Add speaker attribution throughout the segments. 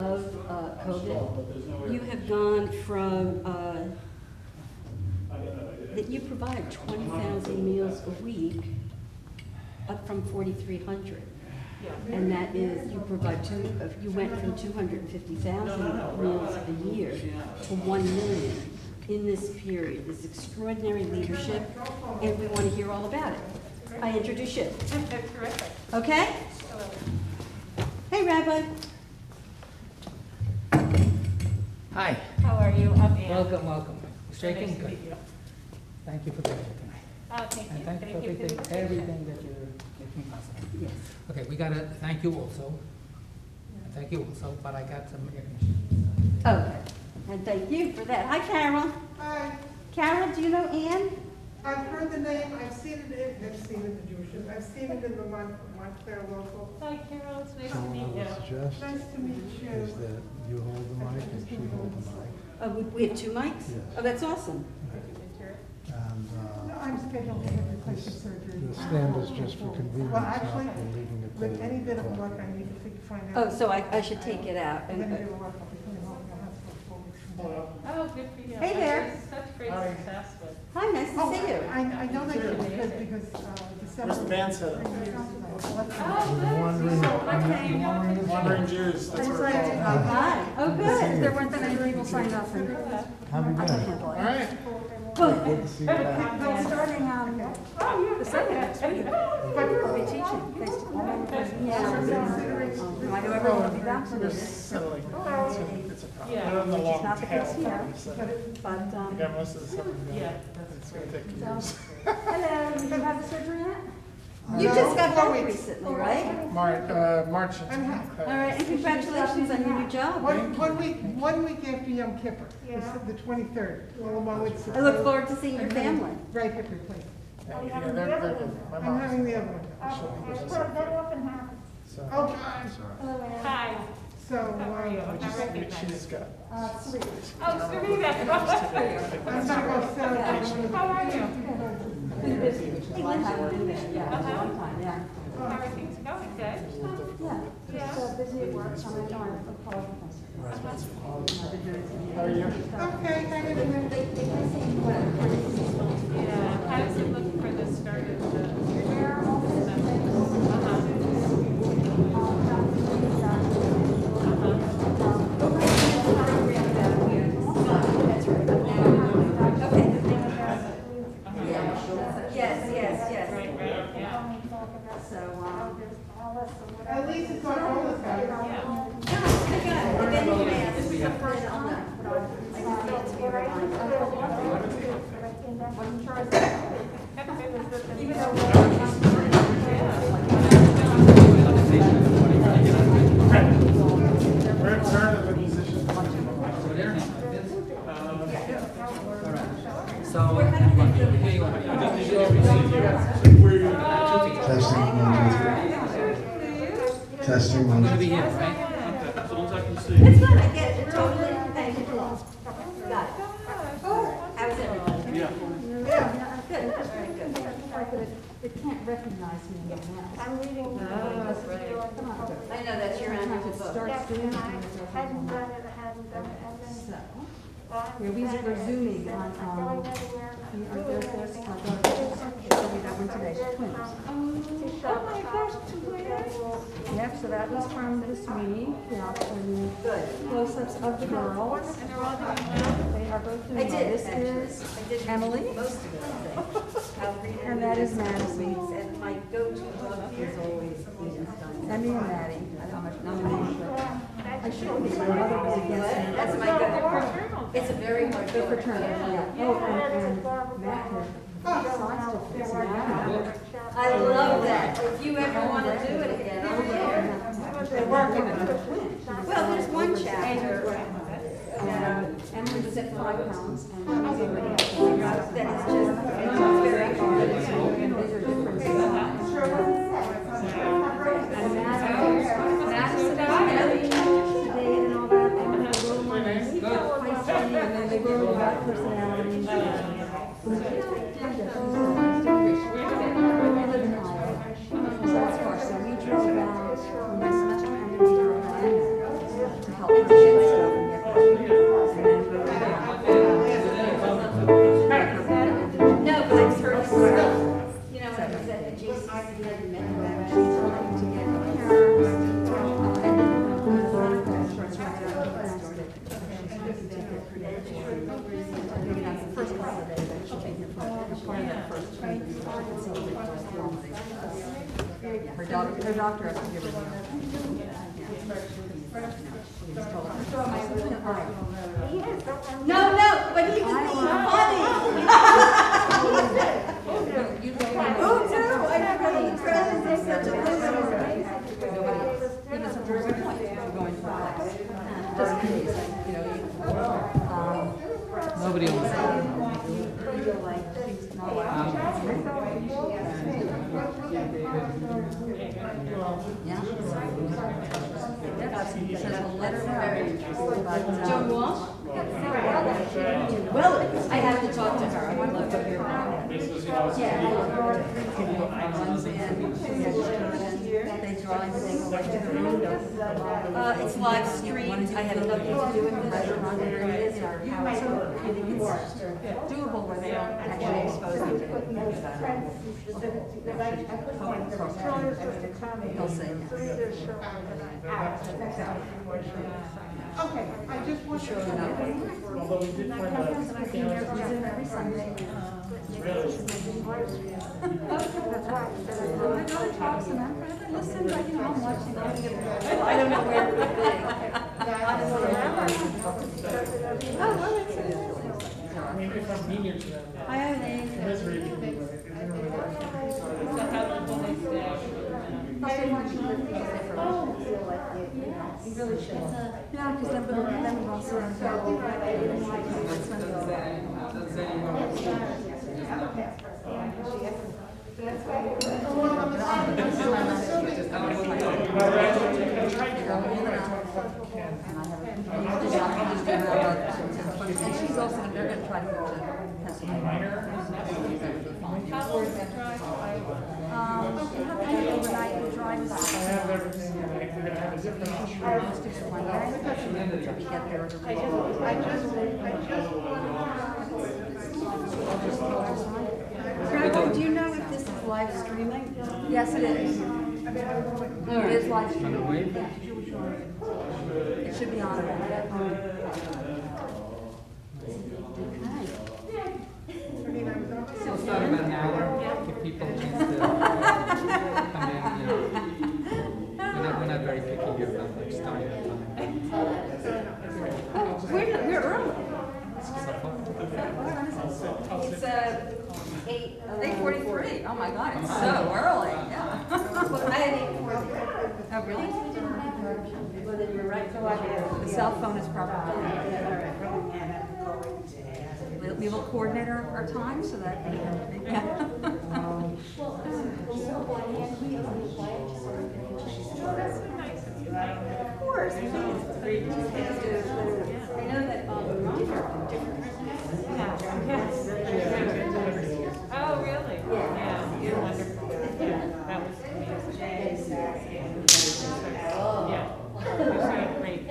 Speaker 1: of COVID, you have gone from, that you provide 20,000 meals a week up from 4,300. And that is, you provide you went from 250,000 meals a year to 1 million in this period, this extraordinary leadership, and we want to hear all about it. I introduce you.
Speaker 2: Terrific.
Speaker 1: Okay? Hey, Rabbi.
Speaker 3: Hi.
Speaker 2: How are you? I'm Anne.
Speaker 3: Welcome, welcome.
Speaker 2: So nice to
Speaker 3: Good.
Speaker 2: meet you.
Speaker 3: Thank you for being here tonight.
Speaker 2: Oh, thank you.
Speaker 3: And thank you for
Speaker 2: for the
Speaker 3: everything
Speaker 2: invitation.
Speaker 3: that you're making possible.
Speaker 1: Yes.
Speaker 3: Okay, we gotta thank you also. Thank you also, but I got some information.
Speaker 1: Okay. And thank you for that. Hi, Carol.
Speaker 4: Hi,
Speaker 1: Carol, do you know Anne?
Speaker 4: I've heard the name, I've seen it in the Jewish, I've seen it in the Montclair local.
Speaker 2: Hi, Carol. It's nice to
Speaker 5: So
Speaker 2: meet
Speaker 5: what I
Speaker 2: you.
Speaker 5: would suggest
Speaker 4: Nice to meet
Speaker 5: is
Speaker 4: you.
Speaker 5: that you hold the mic and she hold the mic.
Speaker 1: Oh, we have 2 mics?
Speaker 5: Yes.
Speaker 1: Oh, that's awesome.
Speaker 5: And
Speaker 4: No, I'm scheduled to have replacement surgery.
Speaker 5: the stand is just for convenience,
Speaker 4: Well,
Speaker 5: not
Speaker 4: actually,
Speaker 5: for leaving it
Speaker 4: with
Speaker 5: there.
Speaker 4: any bit of luck, I need to find
Speaker 1: Oh,
Speaker 4: out.
Speaker 1: so I should take it out.
Speaker 4: I'm gonna
Speaker 1: And,
Speaker 4: do a work, I'll be coming home from the hospital 4 weeks from now.
Speaker 2: Oh, good for you.
Speaker 1: Hey there.
Speaker 2: Such great success with.
Speaker 1: hi, nice to
Speaker 4: Oh,
Speaker 1: see you.
Speaker 4: I know that because December.
Speaker 6: Where's the band set up?
Speaker 2: Oh,
Speaker 5: Wandering-
Speaker 6: Wandering Jews, that's what we're called.
Speaker 1: Hi. Oh, good.
Speaker 5: There
Speaker 1: weren't that many people signed up.
Speaker 5: How have you been?
Speaker 6: All right.
Speaker 1: Good.
Speaker 5: Good to see you back.
Speaker 7: Starting the second next week, I'll be teaching. I know everyone will be
Speaker 6: We're
Speaker 7: vaccinated,
Speaker 6: settling. It's a problem.
Speaker 2: Yeah.
Speaker 6: We're on the
Speaker 7: which is
Speaker 6: long
Speaker 7: not the case
Speaker 6: tail.
Speaker 7: here.
Speaker 6: So
Speaker 7: But,
Speaker 6: we got most of the stuff.
Speaker 2: Yeah.
Speaker 6: It's gonna take years.
Speaker 7: hello, did you have the surgery yet?
Speaker 1: You just got
Speaker 4: No,
Speaker 1: back
Speaker 4: wait.
Speaker 1: recently, right?
Speaker 6: March.
Speaker 1: All right, and congratulations on your new job.
Speaker 4: One week after Yom Kippur, the 23rd. Well, along with.
Speaker 1: I look forward to seeing your family.
Speaker 4: Right hip replacement.
Speaker 6: Yeah, they're good. My
Speaker 4: I'm
Speaker 6: mom's.
Speaker 4: having the other one.
Speaker 7: That often happens.
Speaker 6: So,
Speaker 4: Oh,
Speaker 7: Hello, Anne.
Speaker 2: Hi.
Speaker 4: so,
Speaker 2: How are you?
Speaker 4: uh,
Speaker 2: I recognize you.
Speaker 6: she's got.
Speaker 7: Sweet.
Speaker 2: Oh, Serena.
Speaker 4: I'm gonna go celebrate.
Speaker 2: How are you?
Speaker 1: Been busy, which is why I haven't been there. Yeah, it's a long time, yeah.
Speaker 2: How are things going? Good?
Speaker 7: Yeah, just busy at work, so I'm going to call.
Speaker 6: How are you?
Speaker 4: Okay, hang in there.
Speaker 2: Yeah. How does it look for the start of the
Speaker 1: Yes.
Speaker 2: Right, yeah.
Speaker 1: So,
Speaker 4: At least it's on all the sides.
Speaker 2: Yeah.
Speaker 1: if anyone asks, then I'll know.
Speaker 6: We're in turn of a musician.
Speaker 3: So, here you are.
Speaker 5: Testing
Speaker 3: I'm gonna
Speaker 5: one,
Speaker 3: be
Speaker 5: two.
Speaker 3: here, right?
Speaker 1: It's fine, I get it, totally. Thank you. Got it. How's everything?
Speaker 6: Yeah.
Speaker 1: Good, very good.
Speaker 7: It can't recognize me in the mask.
Speaker 8: I'm reading.
Speaker 1: I know that's your annual book.
Speaker 7: Starts doing
Speaker 8: I
Speaker 7: things.
Speaker 8: hadn't done it, I hadn't done it, and then.
Speaker 7: So,
Speaker 8: well,
Speaker 7: we're zooming on, there's my daughter, showed me that one today, she's twins.
Speaker 8: Oh my gosh,
Speaker 7: Yep, so that was from this week, yeah, some
Speaker 1: Good.
Speaker 7: close-ups of the girls.
Speaker 2: And they're all doing well?
Speaker 7: They are both doing
Speaker 1: I
Speaker 7: well.
Speaker 1: did,
Speaker 7: This
Speaker 1: actually.
Speaker 7: is
Speaker 1: I did
Speaker 7: Emily.
Speaker 1: most of it, I think. I'll read it
Speaker 7: And that is
Speaker 1: in
Speaker 7: Madison.
Speaker 1: weeks, and my go-to book is always Edenstein.
Speaker 7: Emmy and Maddie, I don't know nomination, but I should be, my mother was against me.
Speaker 1: That's my go-to. It's a very hard
Speaker 7: Good for
Speaker 1: book.
Speaker 7: Turner, yeah. Oh, and Matt had sidestepped this, and now
Speaker 1: I love that. If you ever want to do it again, I'm here.
Speaker 7: they're working on a twin.
Speaker 1: Well, there's one chapter
Speaker 7: Emily was at 5 pounds, and she was already at 4 pounds.
Speaker 1: that is just, it's very hard.
Speaker 7: And these are different sizes. And Madison and Ellie today and all that, and a little more feisty, and then they grow about personalities. We live in Iowa. So that's far, so we drove out when my sister and we drove out to help
Speaker 1: No, but I've heard stuff. You know, when I was at the JCC, I met her, she's trying to get her, first couple of days, she'll be here for part of that first training. She can see the her doctor has to give her no, but he was being funny. Oh, no, I forgot the president is such a loser. He was a very point for going to class. Just amazing, you know.
Speaker 3: Nobody owns it.
Speaker 1: Yeah. There's a letter there. Joan Walsh? Well, I have to talk to her. I would love to hear about it. Yeah. They drive and they go right to the window. It's live streamed. I had nothing to do with the restaurant where it is or how it's, I think it's doable where they don't actually expose them to they'll say
Speaker 4: Okay, I just want you to know.
Speaker 6: Although we did find out.
Speaker 7: Every Sunday. Listen, but you know, I'm watching.
Speaker 1: I don't know where it would be.
Speaker 6: I mean, if I'm near to them,
Speaker 1: Hi, Eileen.
Speaker 6: misery can be right.
Speaker 2: So how long will they stay?
Speaker 7: You really should. Yeah, because then we'll also
Speaker 1: And she's also, they're gonna try to go to Pennsylvania.
Speaker 2: How long is the drive?
Speaker 7: overnight drive is.
Speaker 6: I have everything, and they're gonna have a different option.
Speaker 7: Most of the one day. So we get there.
Speaker 1: Trevor, do you know if this is live streaming?
Speaker 7: Yes, it is. It is live streaming.
Speaker 3: On the wave?
Speaker 7: Yeah. It should be on.
Speaker 3: So we'll start about an hour, give people a chance to come in, you know. We're not very picky here about like starting at time.
Speaker 1: We're early.
Speaker 7: It's 8:43. Oh my God, it's so early. Yeah.
Speaker 1: I had 8:40. Oh, really? Well, then you're right.
Speaker 7: The cell phone is probably. We will coordinate our time so that. Yeah.
Speaker 1: Of course. I think it's great. I know that Ron are different.
Speaker 2: Oh, really? Yeah, you're wonderful. That was amazing. Yeah. You're so great.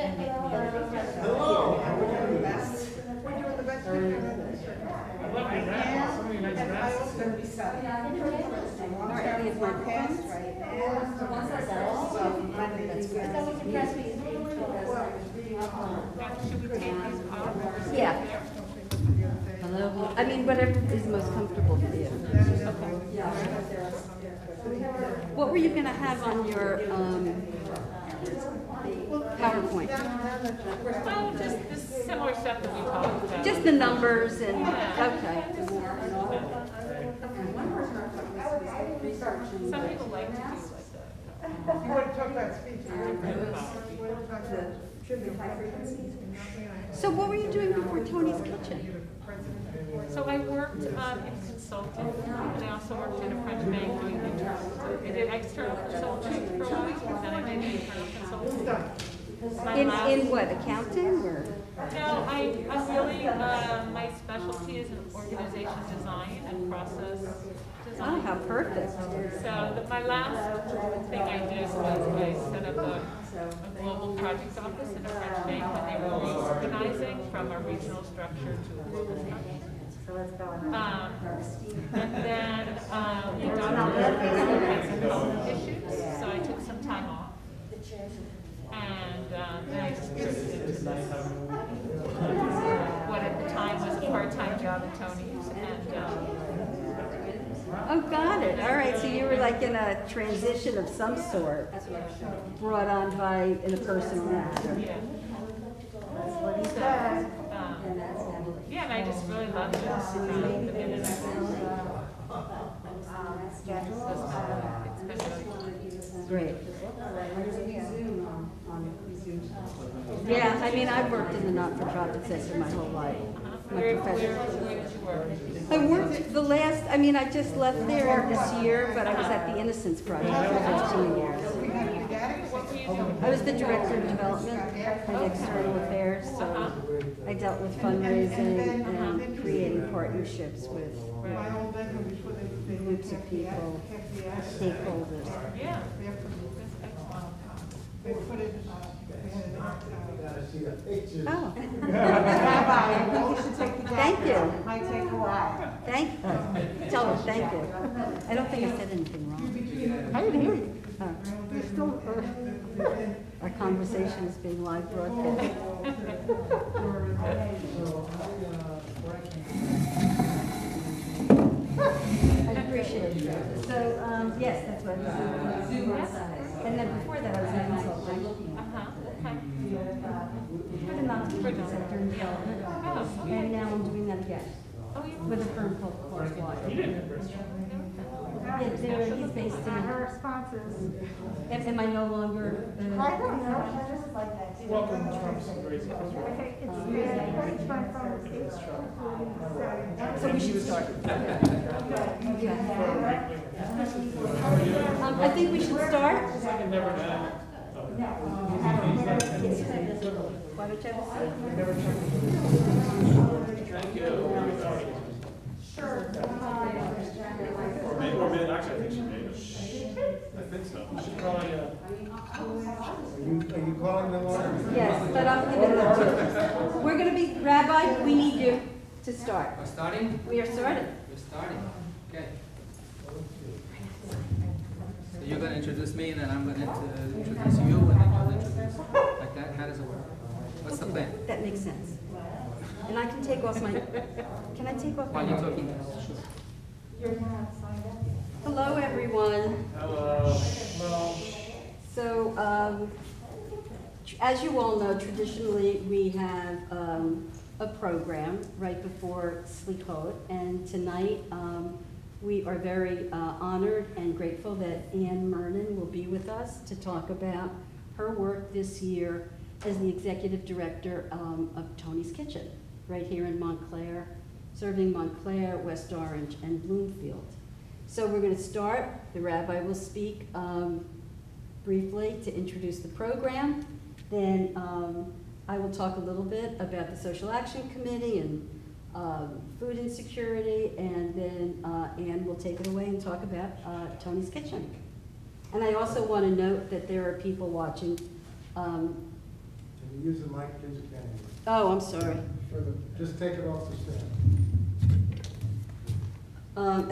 Speaker 4: We're doing the best we can in this circle.
Speaker 6: I love your grandma, so many nice
Speaker 4: And I
Speaker 6: glasses.
Speaker 4: also decided.
Speaker 1: All right, we have my pants,
Speaker 4: right now.
Speaker 2: Should we take these off?
Speaker 1: Yeah. Hello? I mean, whatever is most comfortable for you. Yeah. What were you gonna have on your, PowerPoint?
Speaker 2: Oh, just this similar stuff that we talked about.
Speaker 1: Just the numbers and, okay.
Speaker 2: Some people like to do like
Speaker 4: You want to talk about speech?
Speaker 1: So what were you doing before Tony's Kitchen?
Speaker 2: So I worked in consulting, and I also worked in a French bank doing internal. So I did external consulting for a while, and then I did internal consulting.
Speaker 1: In what, accounting or?
Speaker 2: No, I'm really, my specialty is in organization design and process
Speaker 1: Oh,
Speaker 2: design.
Speaker 1: how perfect.
Speaker 2: So my last thing I did was I set up a global project office in a French bank a regional structure to a global structure.
Speaker 8: So let's go on.
Speaker 2: And then, the doctor had some issues, so I took some time off. And, then I just moved into this, what at the time was a part-time job at Tony's, and,
Speaker 1: Oh, got it. All right, so you were like in a transition of some sort, brought on by, in a personal matter.
Speaker 2: yeah.
Speaker 8: What he said.
Speaker 2: Yeah, and I just really loved it, the minute I
Speaker 8: Schedule.
Speaker 2: it's been really
Speaker 1: Great. Yeah, I mean, I've worked in the not-for-profit sector my whole life. My
Speaker 2: Where
Speaker 1: profession.
Speaker 2: did you work?
Speaker 1: I worked the last, I mean, I just left there this year, but I was at the Innocence Project for 15 years.
Speaker 2: What were you doing?
Speaker 1: I was the director of development and external affairs, so I dealt with fundraising and creating partnerships with
Speaker 4: My old bedroom before they
Speaker 1: groups of people, stakeholders.
Speaker 2: Yeah, that's excellent.
Speaker 4: They put it, they had an
Speaker 1: Oh,
Speaker 8: Rabbi, I think you should take the
Speaker 1: Thank you.
Speaker 8: jacket. It might take a while.
Speaker 1: tell her, thank you. I don't think I said anything wrong. I didn't hear you. Oh. Our conversation is being live broadcast. I appreciate it. So, yes, that's what I was doing. And then before that, I was in consulting
Speaker 2: Okay.
Speaker 1: for the non-profit sector and development.
Speaker 2: Oh,
Speaker 1: And now I'm doing that again
Speaker 2: oh, you
Speaker 1: with a firm called Clark Water. Yeah, he's based in,
Speaker 8: Her responses.
Speaker 1: am I no longer,
Speaker 8: I don't know, I just like that.
Speaker 6: Welcome to some great stuff.
Speaker 8: Okay, it's my phone.
Speaker 1: so we should start. I think we should start. Why don't you have a seat?
Speaker 9: Or maybe, actually, I think she made it. I think so.
Speaker 6: Should call you.
Speaker 5: Are you calling them on?
Speaker 1: Yes, but I'm giving them to, we're gonna be, Rabbi, we need you to start.
Speaker 3: We're starting?
Speaker 1: We are starting.
Speaker 3: We're starting. Okay. So you're going to introduce me, and then I'm going to introduce you, and then you'll introduce like that. How does it work? What's the plan?
Speaker 1: That makes sense. And I can take off my, can I take off my?
Speaker 3: While you're talking, sure.
Speaker 1: Hello, everyone.
Speaker 6: Hello.
Speaker 1: So, as you all know, traditionally, we have a program right before Selichot, and tonight, we are very honored and grateful that Anne Mernin will be with us to talk about her work this year as the executive director of Tony's Kitchen, right here in Montclair, serving Montclair, West Orange, and Bloomfield. So we're going to start. The rabbi will speak briefly to introduce the program. Then I will talk a little bit about the Social Action Committee and food insecurity, and then Anne will take it away and talk about Tony's Kitchen. And I also want to note that there are people watching.
Speaker 5: Can you use the mic, please, Kenny?
Speaker 1: Oh, I'm sorry.
Speaker 5: Just take it off the stand.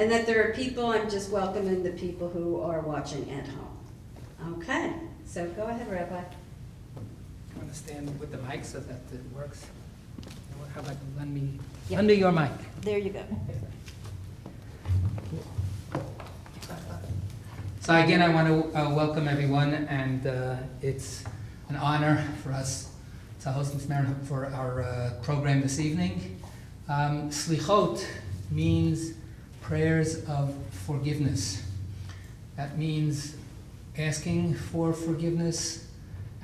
Speaker 1: And that there are people, I'm just welcoming the people who are watching at home. Okay, so go ahead, Rabbi.
Speaker 3: I want to stand with the mic so that it works. How about you lend me,
Speaker 1: Yeah.
Speaker 3: lend me your mic?
Speaker 1: There you go.
Speaker 3: So again, I want to welcome everyone, and it's an honor for us to host Ms. Mernin for our program this evening. Selichot means prayers of forgiveness. That means asking for forgiveness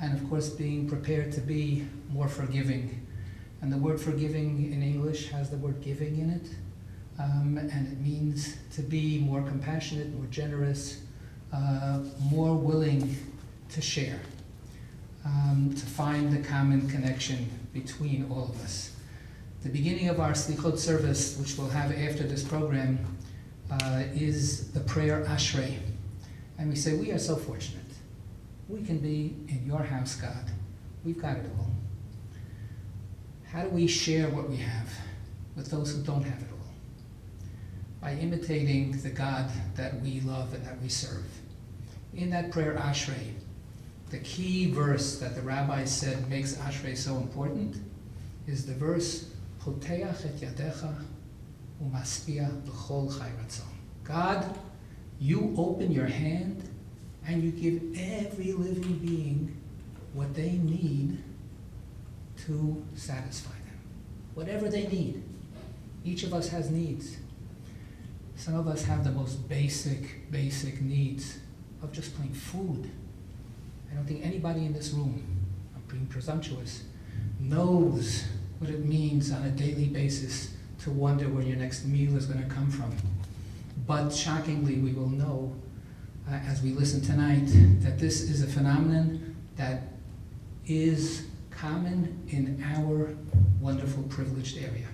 Speaker 3: and, of course, being prepared to be more forgiving. And the word forgiving in English has the word giving in it. And it means to be more compassionate, more generous, more willing to share, to find the common connection between all of us. The beginning of our Selichot service, which we'll have after this program, is the prayer Ashrei. And we say, we are so fortunate. We can be in your house, God. We've got it all. how do we share what we have with those who don't have it all? By imitating the God that we love and that we serve. In that prayer, Ashrei, the key verse that the rabbi said makes Ashrei so important is the verse, Poteach et yadecha umaspia b'chol chai ratzon. God, you open your hand and you give every living being what they need to satisfy them. Whatever they need. Each of us has needs. Some of us have the most basic needs of just plain food. I don't think anybody in this room, I'm being presumptuous, knows what it means on a daily basis to wonder where your next meal is going to come from. But shockingly, we will know as we listen tonight that this is a phenomenon that is common in our wonderful privileged area.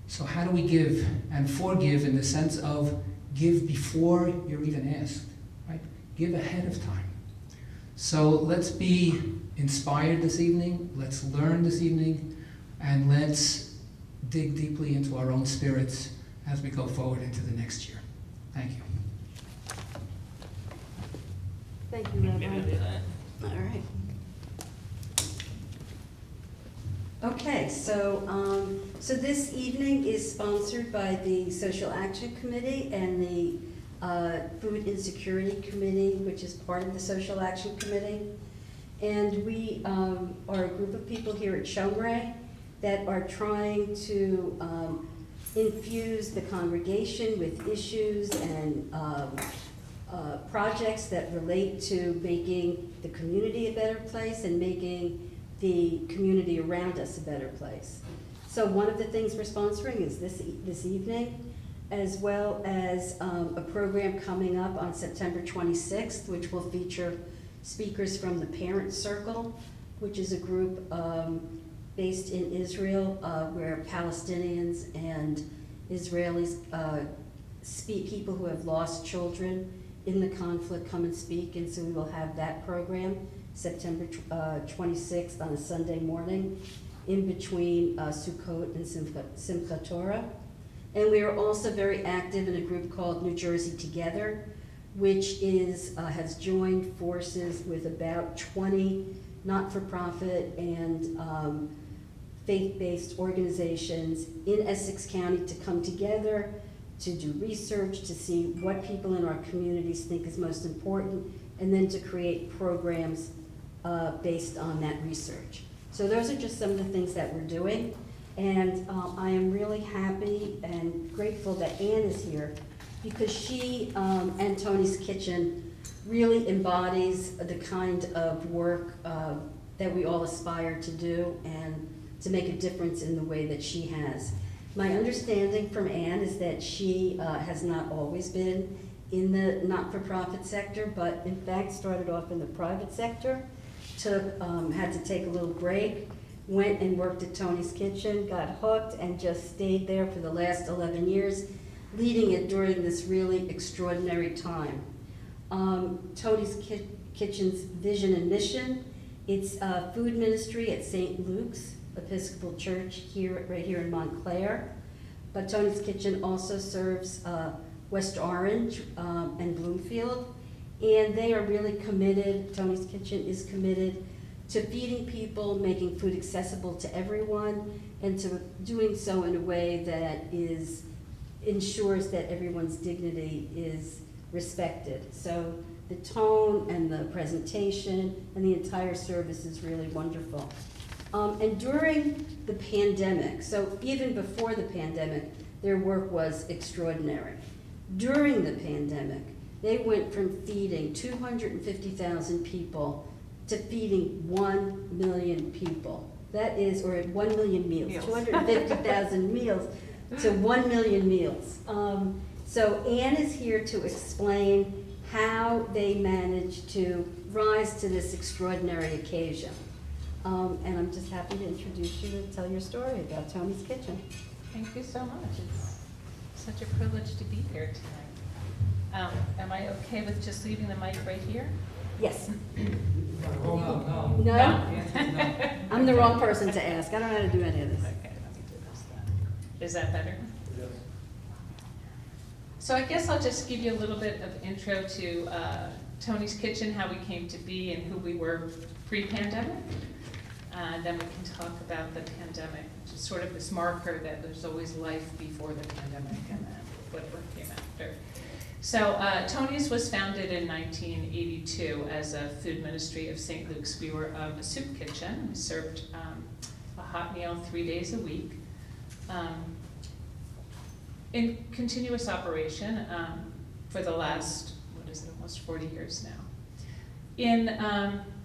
Speaker 3: So how do we give and forgive in the sense of give before you're even asked, right? Give ahead of time. So let's be inspired this evening, let's learn this evening, and let's dig deeply into our own spirits as we go forward into the next year. Thank you.
Speaker 1: Thank you, Rabbi. All right. Okay, so this evening is sponsored by the Social Action Committee and the Food Insecurity Committee, which is part of the Social Action Committee. And we are a group of people here at Shomrei that are trying to infuse the congregation with issues and projects that relate to making the community a better place and making the community around us a better place. So one of the things we're sponsoring is this evening, as well as a program coming up on September 26th, which will feature speakers from the Parent Circle, which is a group based in Israel where Palestinians and Israelis people who have lost children in the conflict come and speak, and so we will have that program September 26th on a Sunday morning in between Sukkot and Simchat Torah. And we are also very active in a group called New Jersey Together, which has joined forces with about 20 not-for-profit and faith-based organizations in Essex County to come together to do research, to see what people in our communities think is most important, and then to create programs based on that research. So those are just some of the things that we're doing. And I am really happy and grateful that Anne is here because she and Toni's Kitchen really embodies the kind of work that we all aspire to do and to make a difference in the way that she has. My understanding from Anne is that she has not always been in the not-for-profit sector, but in fact started off in the private sector, had to take a little break, went and worked at Toni's Kitchen, got hooked, and just stayed there for the last 11 years, leading it during this really extraordinary time. Toni's Kitchen's vision and mission, it's food ministry at St. Luke's Episcopal Church right here in Montclair. But Toni's Kitchen also serves West Orange and Bloomfield. And they are really committed, Toni's Kitchen is committed to feeding people, making food accessible to everyone, and to doing so in a way that ensures that everyone's dignity is respected. So the tone and the presentation and the entire service is really wonderful. And during the pandemic, so even before the pandemic, their work was extraordinary. During the pandemic, they went from feeding 250,000 people to feeding 1 million people. That is, or 1 million meals. 250,000 meals to 1 million meals. So Anne is here to explain how they managed to rise to this extraordinary occasion. And I'm just happy to introduce you and tell your story about Toni's Kitchen.
Speaker 2: Thank you so much. It's such a privilege to be here tonight. Am I okay with just leaving the mic right here?
Speaker 1: Yes.
Speaker 3: Oh, no.
Speaker 1: No? I'm the wrong person to ask. I don't know how to do any of this.
Speaker 2: Okay, let me do this then. Is that better?
Speaker 9: Yes.
Speaker 2: So I guess I'll just give you a little bit of intro to Tony's Kitchen, how we came to be and who we were pre-pandemic. Then we can talk about the pandemic, which is sort of this marker that there's always life before the pandemic and then whatever came after. So Tony's was founded in 1982 as a food ministry of St. Luke's. We were a soup kitchen. We served a hot meal 3 days a week. In continuous operation for the last, almost 40 years now. In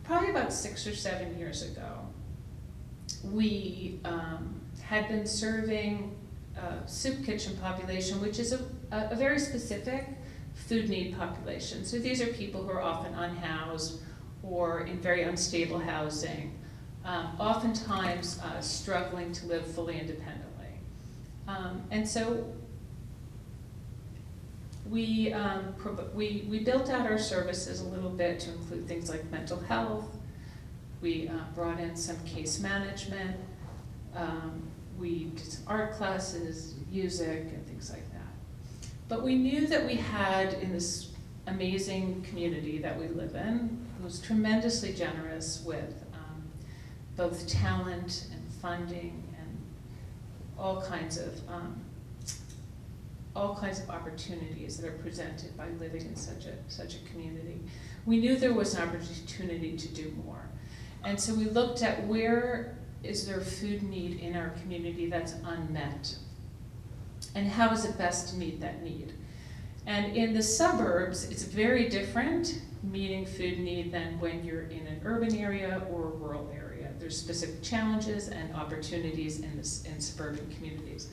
Speaker 2: probably about 6 or 7 years ago, we had been serving a soup kitchen population, which is a very specific food need population. So these are people who are often unhoused or in very unstable housing, oftentimes struggling to live fully independently. And so we built out our services a little bit to include things like mental health. We brought in some case management. We did some art classes, music, and things like that. But we knew that we had, in this amazing community that we live in, who's tremendously generous with both talent and funding and all kinds of opportunities that are presented by living in such a community. We knew there was an opportunity to do more. And so we looked at where is there food need in our community that's unmet? And how is it best to meet that need? And in the suburbs, it's very different meeting food need than when you're in an urban area or a rural area. There's specific challenges and opportunities in suburban communities.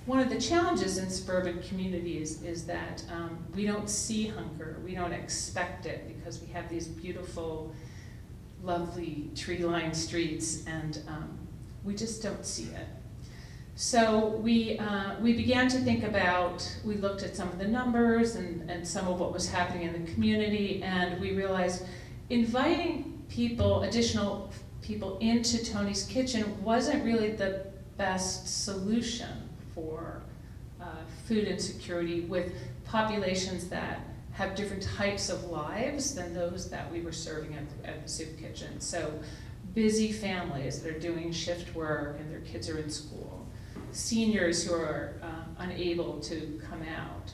Speaker 2: One of the challenges in suburban communities is that we don't see hunger, we don't expect it because we have these beautiful, lovely tree-lined streets and we just don't see it. So we began to think about, we looked at some of the numbers and some of what was happening in the community, and we realized inviting people, additional people into Tony's Kitchen wasn't really the best solution for food insecurity with populations that have different types of lives than those that we were serving at the soup kitchen. So busy families that are doing shift work and their kids are in school, seniors who are unable to come out,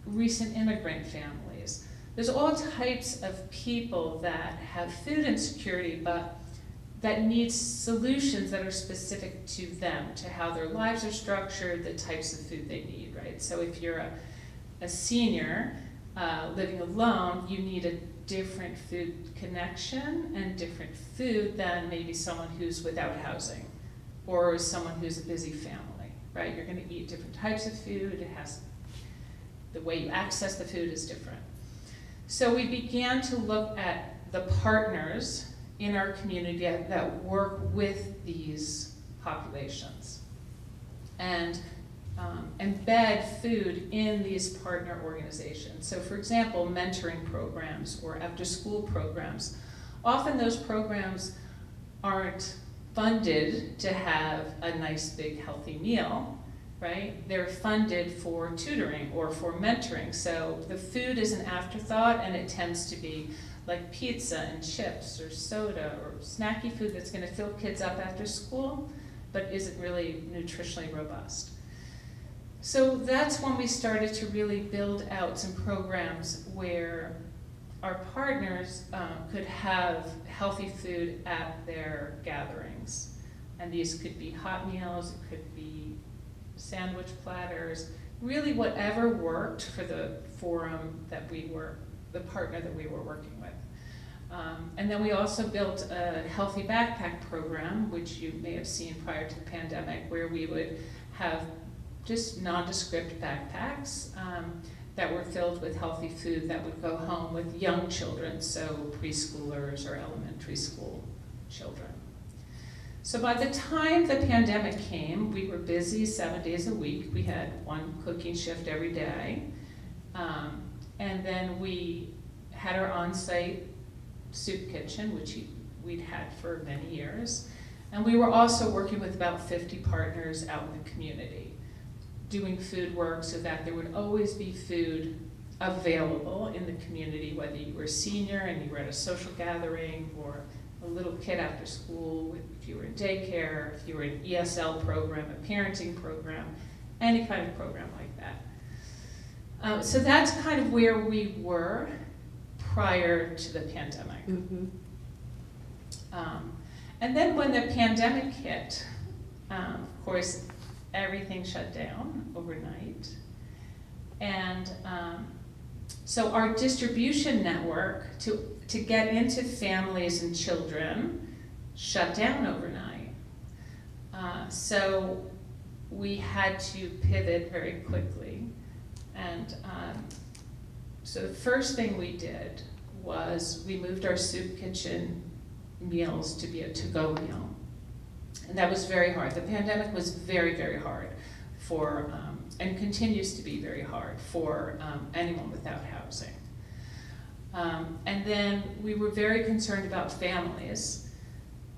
Speaker 2: recent immigrant families. There's all types of people that have food insecurity, but that need solutions that are specific to them, to how their lives are structured, the types of food they need, right? So if you're a senior living alone, you need a different food connection and different food than maybe someone who's without housing or someone who's a busy family, right? You're gonna eat different types of food. The way you access the food is different. So we began to look at the partners in our community that work with these populations and embed food in these partner organizations. So for example, mentoring programs or after-school programs. Often those programs aren't funded to have a nice big healthy meal, right? They're funded for tutoring or for mentoring. So the food is an afterthought and it tends to be like pizza and chips or soda or snacky food that's gonna fill kids up after school, but isn't really nutritionally robust. So that's when we started to really build out some programs where our partners could have healthy food at their gatherings. And these could be hot meals, it could be sandwich platters, really whatever worked for the forum that the partner that we were working with. And then we also built a healthy backpack program, which you may have seen prior to the pandemic, where we would have just nondescript backpacks that were filled with healthy food that would go home with young children, so preschoolers or elementary school children. So by the time the pandemic came, we were busy 7 days a week. We had one cooking shift every day. And then we had our on-site soup kitchen, which we'd had for many years. And we were also working with about 50 partners out in the community, doing food work so that there would always be food available in the community, whether you were a senior and you were at a social gathering, or a little kid after school, if you were in daycare, if you were in an ESL program, a parenting program, any kind of program like that. So that's kind of where we were prior to the pandemic.
Speaker 1: Mhm.
Speaker 2: And then when the pandemic hit, of course, everything shut down overnight. And so our distribution network to get into families and children shut down overnight. So we had to pivot very quickly. And so the first thing we did was we moved our soup kitchen meals to be a to-go meal. And that was very hard. The pandemic was very, very hard for, and continues to be very hard for anyone without housing. And then we were very concerned about families,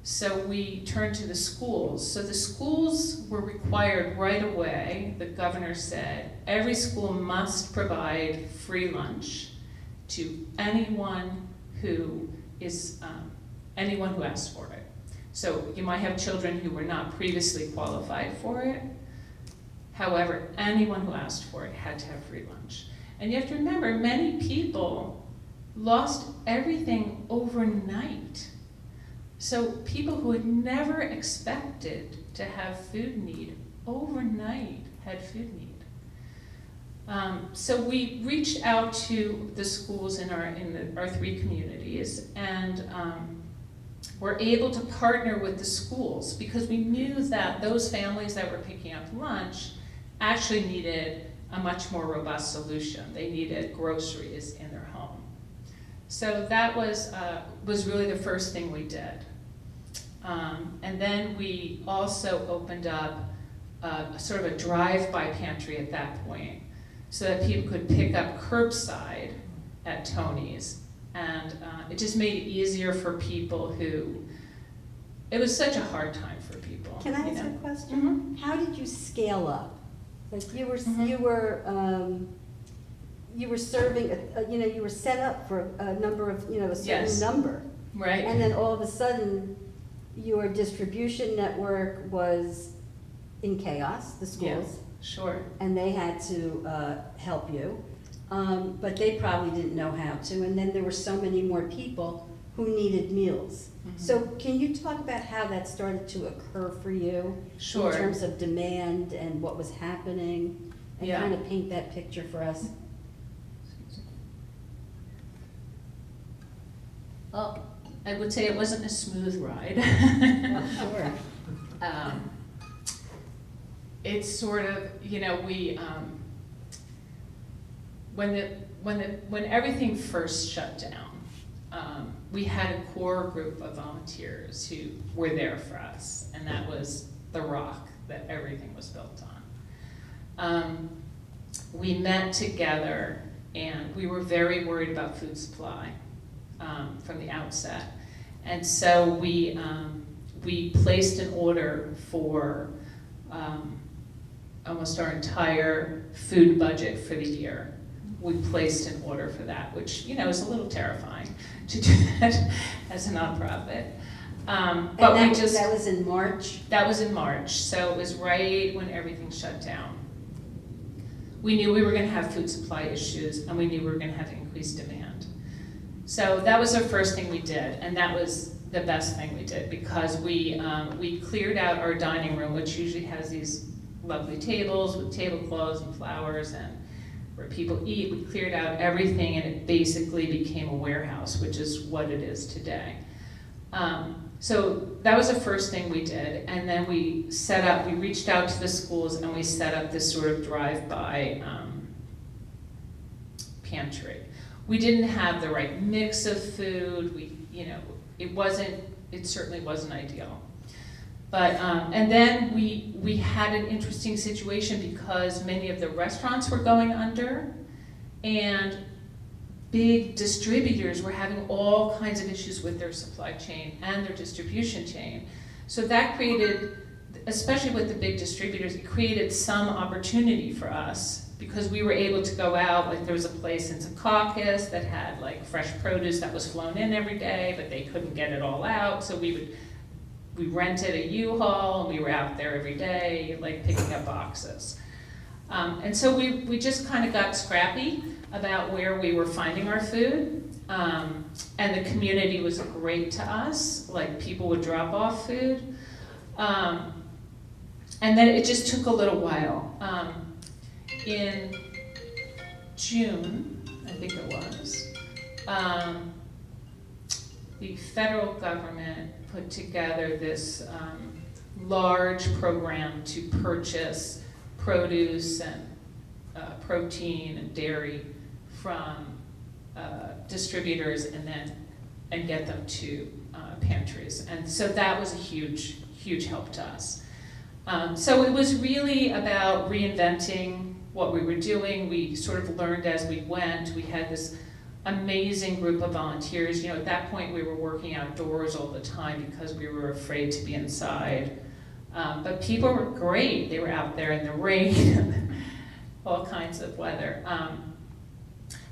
Speaker 2: so we turned to the schools. So the schools were required right away, the governor said, every school must provide free lunch to anyone who is, anyone who asks for it. So you might have children who were not previously qualified for it. However, anyone who asked for it had to have free lunch. And you have to remember, many people lost everything overnight. So people who had never expected to have food need, overnight had food need. So we reached out to the schools in our 3 communities, and were able to partner with the schools because we knew that those families that were picking up lunch actually needed a much more robust solution. They needed groceries in their home. So that was really the first thing we did. And then we also opened up sort of a drive-by pantry at that point so that people could pick up curbside at Toni's. And it just made it easier for people who, it was such a hard time for people.
Speaker 1: Can I ask a question?
Speaker 2: Mm-hmm.
Speaker 1: How did you scale up? Like you were serving, you were set up for a number of, a certain
Speaker 2: Yes.
Speaker 1: number.
Speaker 2: Right.
Speaker 1: And then all of a sudden, your distribution network was in chaos, the schools.
Speaker 2: Sure.
Speaker 1: And they had to help you. But they probably didn't know how to. And then there were so many more people who needed meals.
Speaker 2: Mm-hmm.
Speaker 1: So can you talk about how that started to occur for you?
Speaker 2: Sure.
Speaker 1: In terms of demand and what was happening? And
Speaker 2: Yeah.
Speaker 1: kind of paint that picture for us.
Speaker 2: Well, I would say it wasn't a smooth ride.
Speaker 1: Sure.
Speaker 2: It's sort of, we, when everything first shut down, we had a core group of volunteers who were there for us, and that was the rock that everything was built on. We met together, and we were very worried about food supply from the outset. And so we placed an order for almost our entire food budget for the year. We placed an order for that, which, is a little terrifying to do that as a nonprofit. But
Speaker 1: that was in March?
Speaker 2: That was in March, so it was right when everything shut down. We knew we were gonna have food supply issues, and we knew we were gonna have increased demand. So that was the first thing we did, and that was the best thing we did, because we cleared out our dining room, which usually has these lovely tables with tablecloths and flowers and where people eat. We cleared out everything, and it basically became a warehouse, which is what it is today. So that was the first thing we did, and then we reached out to the schools, and we set up this sort of drive-by pantry. We didn't have the right mix of food. It certainly wasn't ideal. But, and then we had an interesting situation because many of the restaurants were going under, and big distributors were having all kinds of issues with their supply chain and their distribution chain. So that created, especially with the big distributors, it created some opportunity for us because we were able to go out, like there was a place in Secaucus that had like fresh produce that was flown in every day, but they couldn't get it all out, so we rented a U-Haul, and we were out there every day, like picking up boxes. And so we just kind of got scrappy about where we were finding our food, and the community was great to us, like people would drop off food. And then it just took a little while. In June, I think it was, the federal government put together this large program to purchase produce and protein and dairy from distributors and get them to pantries. And so that was a huge, huge help to us. So it was really about reinventing what we were doing. We sort of learned as we went. We had this amazing group of volunteers. You know, at that point we were working outdoors all the time because we were afraid to be inside. But people were great. They were out there in the rain, all kinds of weather.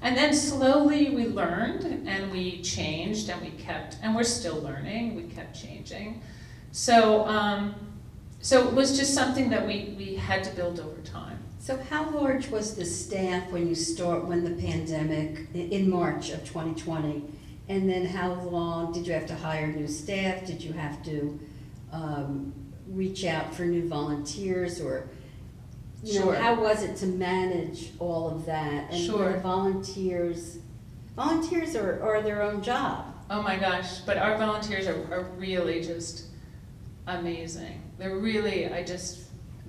Speaker 2: And then slowly we learned and we changed and we're still learning, we kept changing. So it was just something that we had to build over time.
Speaker 1: So how large was the staff when the pandemic, in March of 2020? And then how long, did you have to hire new staff? Did you have to reach out for new volunteers? Or, you know,
Speaker 2: Sure.
Speaker 1: how was it to manage all of that? And
Speaker 2: Sure.
Speaker 1: the volunteers are their own job.
Speaker 2: Oh my gosh, but our volunteers are really just amazing. They're really,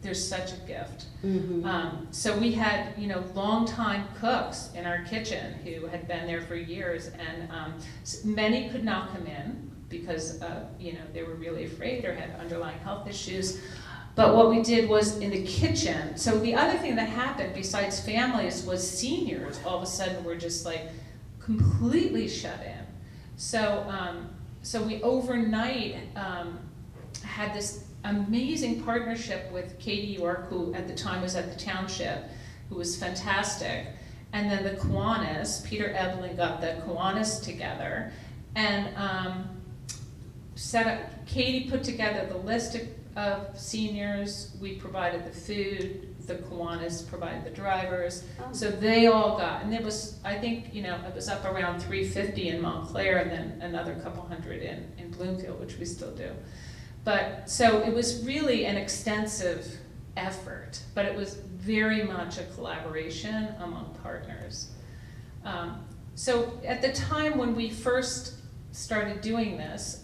Speaker 2: they're such a gift.
Speaker 1: Mm-hmm.
Speaker 2: So we had, you know, longtime cooks in our kitchen who had been there for years, and many could not come in because, you know, they were really afraid or had underlying health issues. But what we did was in the kitchen, so the other thing that happened besides families was seniors all of a sudden were just like completely shut in. So, so we overnight had this amazing partnership with Katie York, who at the time was at the township, who was fantastic. And then the Kiwanis, Peter Evelyn got the Kiwanis together and Katie put together the list of seniors, we provided the food, the Kiwanis provided the drivers, so they all got, and it was, I think, you know, it was up around 350 in Montclair and then another couple hundred in Bloomfield, which we still do. But, so it was really an extensive effort, but it was very much a collaboration among partners. So at the time when we first started doing this,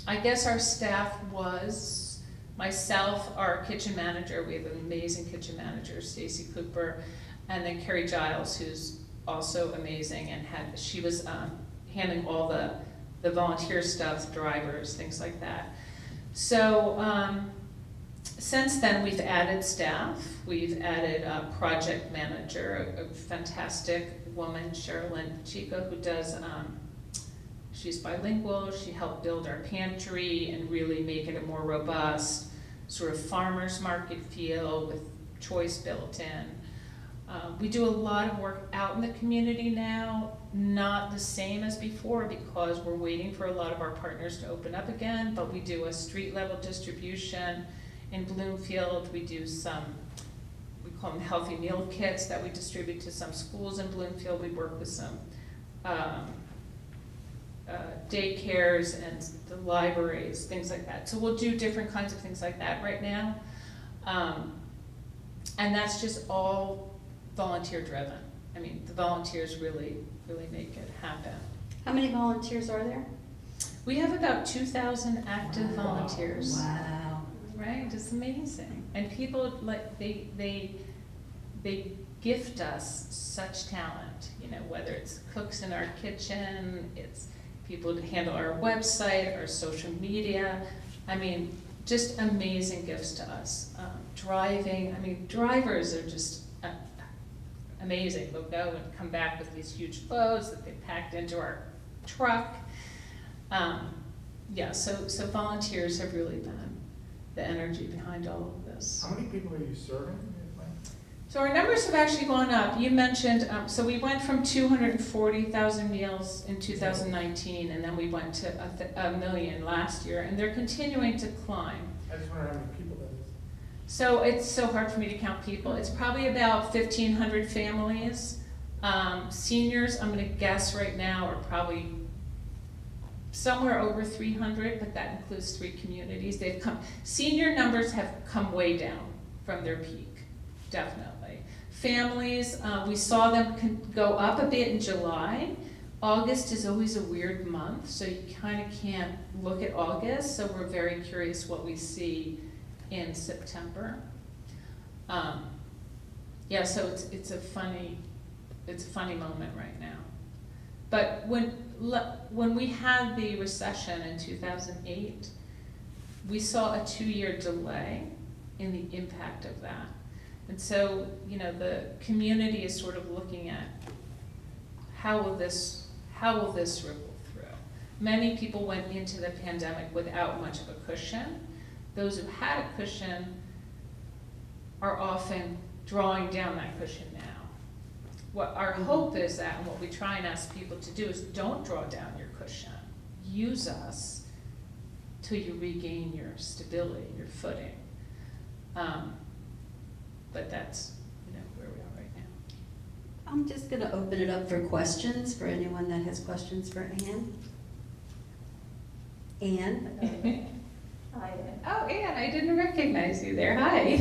Speaker 2: I guess our staff was myself, our kitchen manager, we have an amazing kitchen manager, Stacy Cooper, and then Carrie Giles, who's also amazing, and she was handling all the volunteer stuff, drivers, things like that. So since then we've added staff. We've added a project manager, a fantastic woman, Sherilyn Chico, who does, she's bilingual. She helped build our pantry and really make it a more robust sort of farmer's market feel with choice built in. We do a lot of work out in the community now, not the same as before because we're waiting for a lot of our partners to open up again, but we do a street level distribution. In Bloomfield, we do some, we call them healthy meal kits that we distribute to some schools in Bloomfield. We work with some daycares and the libraries, things like that. So we'll do different kinds of things like that right now. And that's just all volunteer driven. I mean, the volunteers really make it happen.
Speaker 1: How many volunteers are there?
Speaker 2: We have about 2,000 active volunteers.
Speaker 1: Wow.
Speaker 2: Right, it's amazing. And people, like, they gift us such talent, you know, whether it's cooks in our kitchen, it's people to handle our website, our social media. I mean, just amazing gifts to us. Driving, I mean, drivers are just amazing. They'll go and come back with these huge loads that they packed into our truck. Yeah, so volunteers have really been the energy behind all of this.
Speaker 9: How many people are you serving?
Speaker 2: So our numbers have actually gone up. You mentioned, so we went from 240,000 meals in 2019, and then we went to a million last year, and they're continuing to climb.
Speaker 9: I just wonder how many people that is.
Speaker 2: So it's so hard for me to count people. It's probably about 1,500 families. Seniors, I'm gonna guess right now, are probably somewhere over 300, but that includes 3 communities. Senior numbers have come way down from their peak, definitely. Families, we saw them go up a bit in July. August is always a weird month, so you kind of can't look at August, so we're very curious what we see in September. Yeah, so it's a funny moment right now. But when we had the recession in 2008, we saw a 2-year delay in the impact of that. And so, the community is sort of looking at how will this ripple through? Many people went into the pandemic without much of a cushion. Those who had a cushion are often drawing down that cushion now. What our hope is that, and what we try and ask people to do, is don't draw down your cushion. Use us till you regain your stability, your footing. But that's where we are right now.
Speaker 1: I'm just gonna open it up for questions, for anyone that has questions for Anne. Anne?
Speaker 8: Hi, Anne.
Speaker 2: Oh, Anne, I didn't recognize you there. Hi.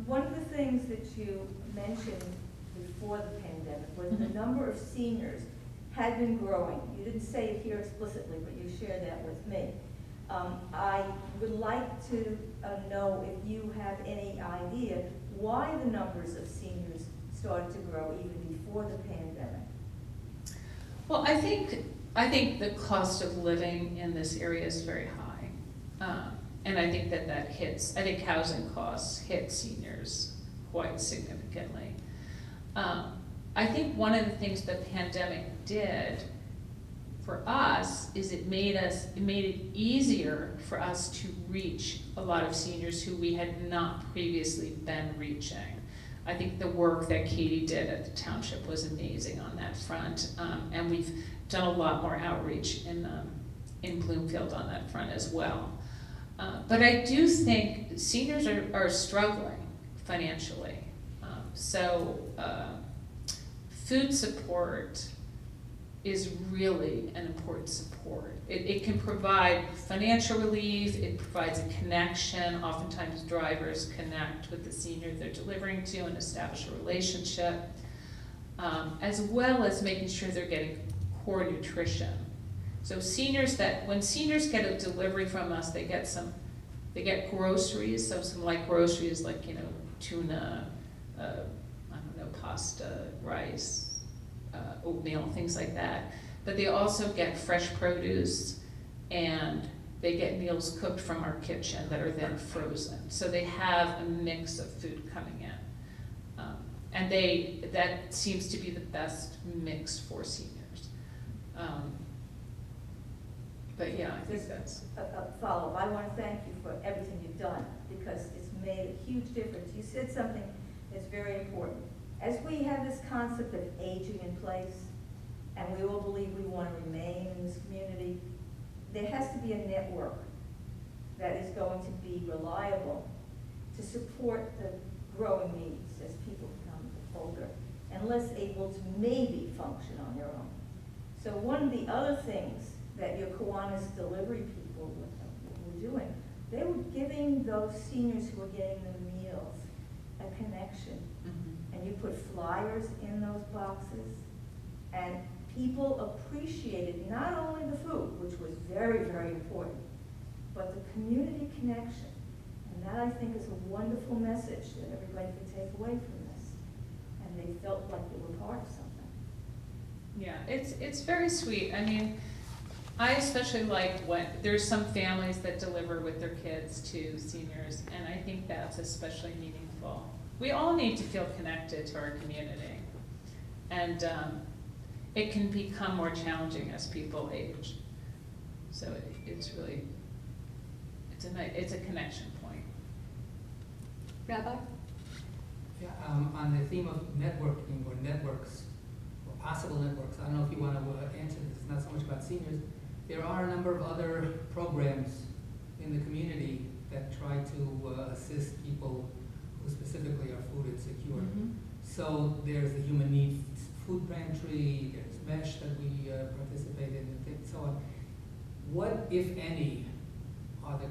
Speaker 7: One of the things that you mentioned before the pandemic was the number of seniors had been growing. You didn't say it here explicitly, but you shared that with me. I would like to know if you have any idea why the numbers of seniors started to grow even before the pandemic.
Speaker 2: Well, I think the cost of living in this area is very high. And I think that hits, I think housing costs hit seniors quite significantly. I think one of the things the pandemic did for us is it made it easier for us to reach a lot of seniors who we had not previously been reaching. I think the work that Katie did at the township was amazing on that front, and we've done a lot more outreach in Bloomfield on that front as well. But I do think seniors are struggling financially. So food support is really an important support. It can provide financial relief, it provides a connection. Oftentimes drivers connect with the senior they're delivering to and establish a relationship, as well as making sure they're getting core nutrition. So when seniors get a delivery from us, they get groceries, so some light groceries like, tuna, pasta, rice, oatmeal, things like that. But they also get fresh produce, and they get meals cooked from our kitchen that are then frozen. So they have a mix of food coming in. And that seems to be the best mix for seniors. But yeah, I think that's...
Speaker 7: A follow-up. I want to thank you for everything you've done, because it's made a huge difference. You said something that's very important. As we have this concept of aging in place, and we all believe we want to remain in this community, there has to be a network that is going to be reliable to support the growing needs as people become older and less able to maybe function on their own. So one of the other things that your Kiwanis delivery people were doing, they were giving those seniors who were getting the meals a connection. And you put flyers in those boxes, and people appreciated not only the food, which was very, very important, but the community connection. And that, I think, is a wonderful message that everybody can take away from this. And they felt like they were part of something.
Speaker 2: Yeah, it's very sweet. I mean, I especially like when there's some families that deliver with their kids to seniors, and I think that's especially meaningful. We all need to feel connected to our community. And it can become more challenging as people age. So it's really, it's a connection point.
Speaker 1: Rabbi?
Speaker 3: Yeah, on the theme of networking or networks, or possible networks, I don't know if you want to answer this, it's not so much about seniors. There are a number of other programs in the community that try to assist people who specifically are food insecure.
Speaker 2: Mm-hmm.
Speaker 3: So there's the Human Needs Food Pantry, there's MESH that we participate in, and so on. What, if any, are the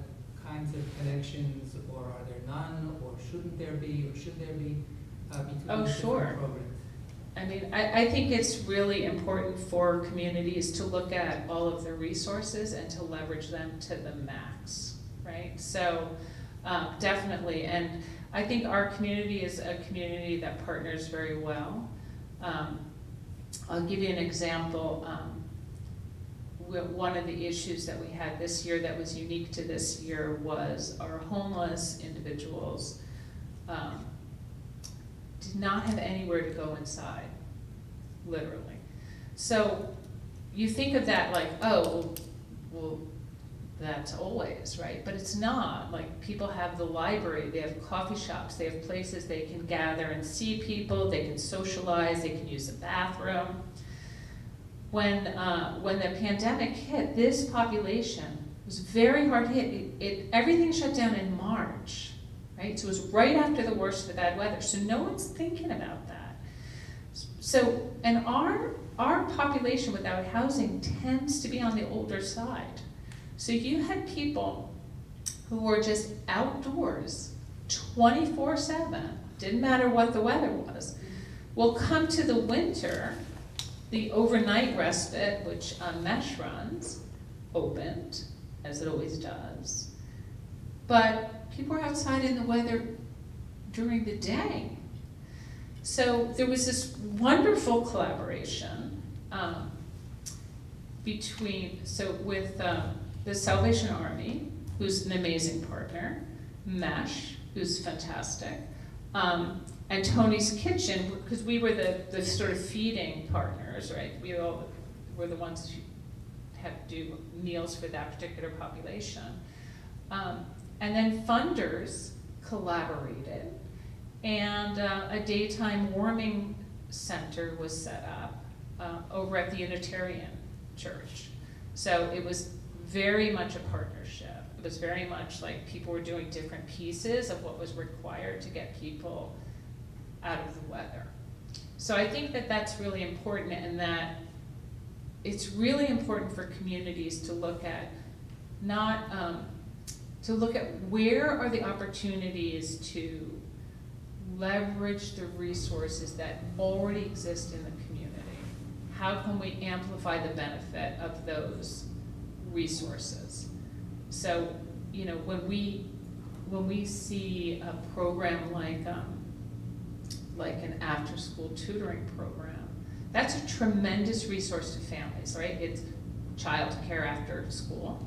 Speaker 3: kinds of connections, or are there none, or shouldn't there be, or should there be, between
Speaker 2: Oh,
Speaker 3: the different
Speaker 2: sure.
Speaker 3: programs?
Speaker 2: I mean, I think it's really important for communities to look at all of their resources and to leverage them to the max, right? So definitely, and I think our community is a community that partners very well. I'll give you an example. One of the issues that we had this year that was unique to this year was our homeless individuals did not have anywhere to go inside, literally. So you think of that like, oh, well, that's always, right? But it's not. Like, people have the library, they have coffee shops, they have places they can gather and see people, they can socialize, they can use the bathroom. When the pandemic hit, this population was very hard hit. Everything shut down in March, right? So it was right after the worst of the bad weather. So no one's thinking about that. So, and our population without housing tends to be on the older side. So you had people who were just outdoors 24/7, didn't matter what the weather was. Well, come to the winter, the overnight respite, which MESH runs, opened, as it always does. But people were outside in the weather during the day. So there was this wonderful collaboration with the Salvation Army, who's an amazing partner, MESH, who's fantastic, and Toni's Kitchen, because we were the sort of feeding partners, right? We all were the ones who had to do meals for that particular population. And then funders collaborated, and a daytime warming center was set up over at the Unitarian Church. So it was very much a partnership. It was very much like people were doing different pieces of what was required to get people out of the weather. So I think that that's really important, and that it's really important for communities to look at where are the opportunities to leverage the resources that already exist in the community. How can we amplify the benefit of those resources? So, you know, when we see a program like an after-school tutoring program, that's a tremendous resource to families, right? It's childcare after school,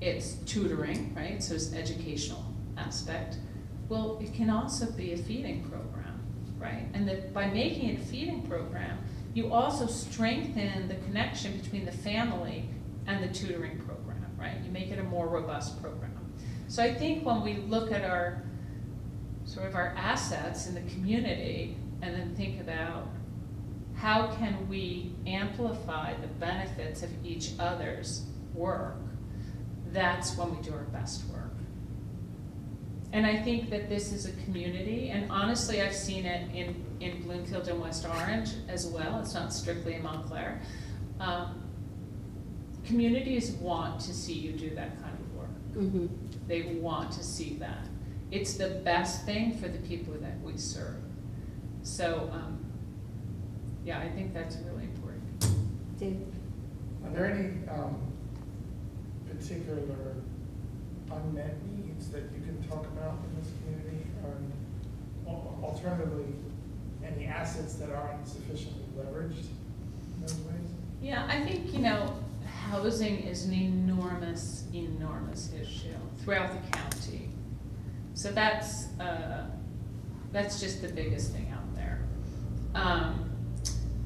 Speaker 2: it's tutoring, right? So it's educational aspect. Well, it can also be a feeding program, right? And that by making it a feeding program, you also strengthen the connection between the family and the tutoring program, right? You make it a more robust program. So I think when we look at our assets in the community and then think about how can we amplify the benefits of each other's work, that's when we do our best work. And I think that this is a community, and honestly I've seen it in Bloomfield and West Orange as well, it's not strictly in Montclair. Communities want to see you do that kind of work.
Speaker 1: Mm-hmm.
Speaker 2: They want to see that. It's the best thing for the people that we serve. So, yeah, I think that's really important.
Speaker 1: Dave?
Speaker 6: Are there any particular unmet needs that you can talk about in this community? Or alternatively, any assets that aren't sufficiently leveraged in those ways?
Speaker 2: Yeah, I think, you know, housing is an enormous, enormous issue throughout the county. So that's That's just the biggest thing out there.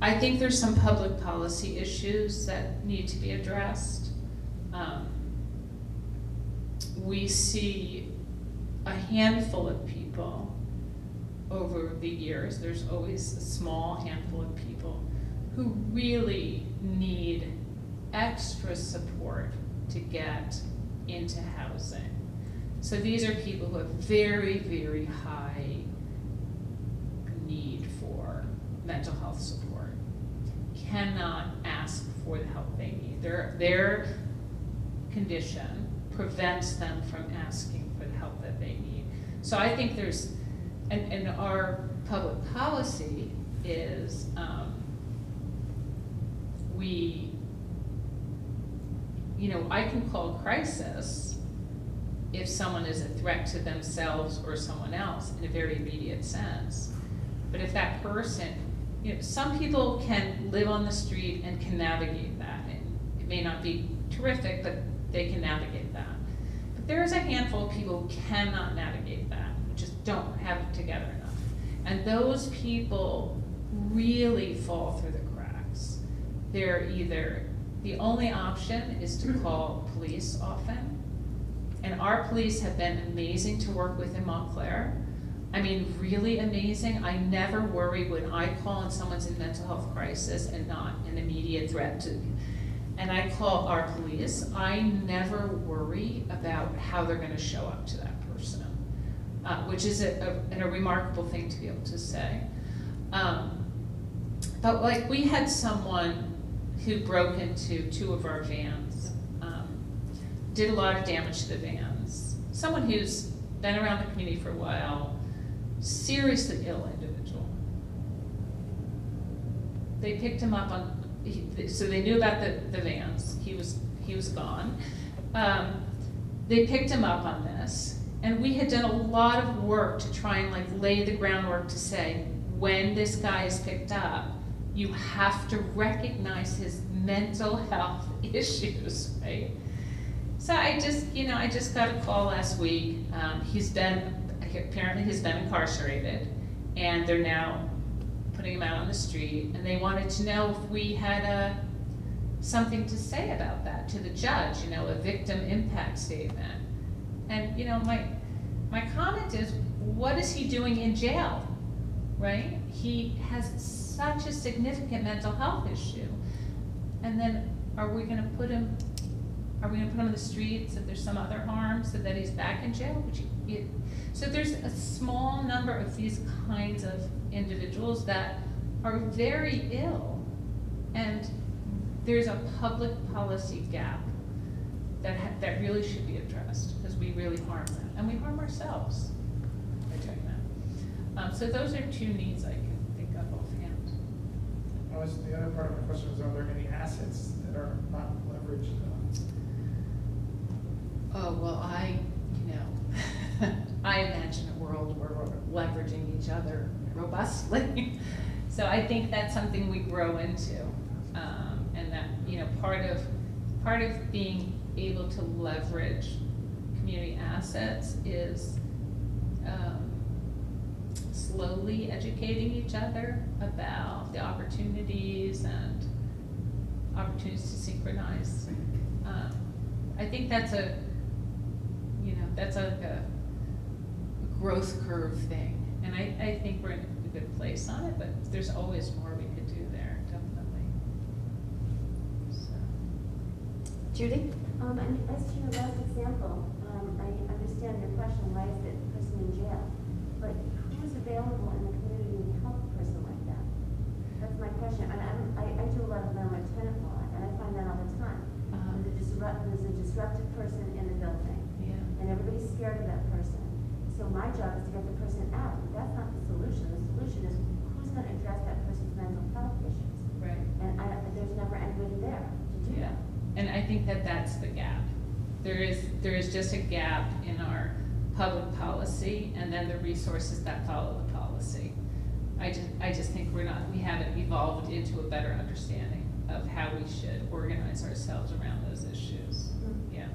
Speaker 2: I think there's some public policy issues that need to be addressed. We see a handful of people over the years, there's always a small handful of people who really need extra support to get into housing. So these are people who have very, very high need for mental health support, cannot ask for the help they need. Their condition prevents them from asking for the help that they need. So I think there's, and our public policy is, I can call crisis if someone is a threat to themselves or someone else in a very immediate sense. But if that person, some people can live on the street and can navigate that. And it may not be terrific, but they can navigate that. But there's a handful of people who cannot navigate that, who just don't have it together enough. And those people really fall through the cracks. They're either, the only option is to call police often. And our police have been amazing to work with in Montclair. I mean, really amazing. I never worry when I call and someone's in mental health crisis and not an immediate threat to, and I call our police, I never worry about how they're gonna show up to that person, which is a remarkable thing to be able to say. But like, we had someone who broke into 2 of our vans, did a lot of damage to the vans. Someone who's been around the community for a while, seriously ill individual. They picked him up on, so they knew about the vans. He was gone. They picked him up on this, and we had done a lot of work to try and lay the groundwork to say, when this guy is picked up, you have to recognize his mental health issues, right? So I just got a call last week. Apparently he's been incarcerated, and they're now putting him out on the street, and they wanted to know if we had something to say about that to the judge, a victim impact statement. And my comment is, what is he doing in jail, right? He has such a significant mental health issue. And then are we gonna put him on the streets if there's some other harm so that he's back in jail? So there's a small number of these kinds of individuals that are very ill, and there's a public policy gap that really should be addressed, because we really harm them, and we harm ourselves by doing that. So those are 2 needs I can think of offhand.
Speaker 6: The other part of my question was, are there any assets that are not leveraged?
Speaker 2: Oh, well, I imagine a world where we're leveraging each other robustly. So I think that's something we grow into, and that part of being able to leverage community assets is slowly educating each other about the opportunities and opportunities to synchronize. I think that's a growth curve thing, and I think we're in a good place on it, but there's always more we could do there, definitely. So.
Speaker 1: Judy?
Speaker 10: And as to your last example, I understand your question, why is the person in jail? But who's available in the community to help a person like that? That's my question. And I do a lot of landlord tenant law, and I find that all the time. There's a disruptive person in the building, and everybody's scared of that person. So my job is to get the person out. But that's not the solution. The solution is who's going to address that person's mental health issues.
Speaker 2: Right.
Speaker 10: And there's never anybody there to do that.
Speaker 2: And I think that's the gap. There is just a gap in our public policy, and then the resources that follow the policy. I just think we haven't evolved into a better understanding of how we should organize ourselves around those issues.
Speaker 10: Mm-hmm.
Speaker 2: Yeah,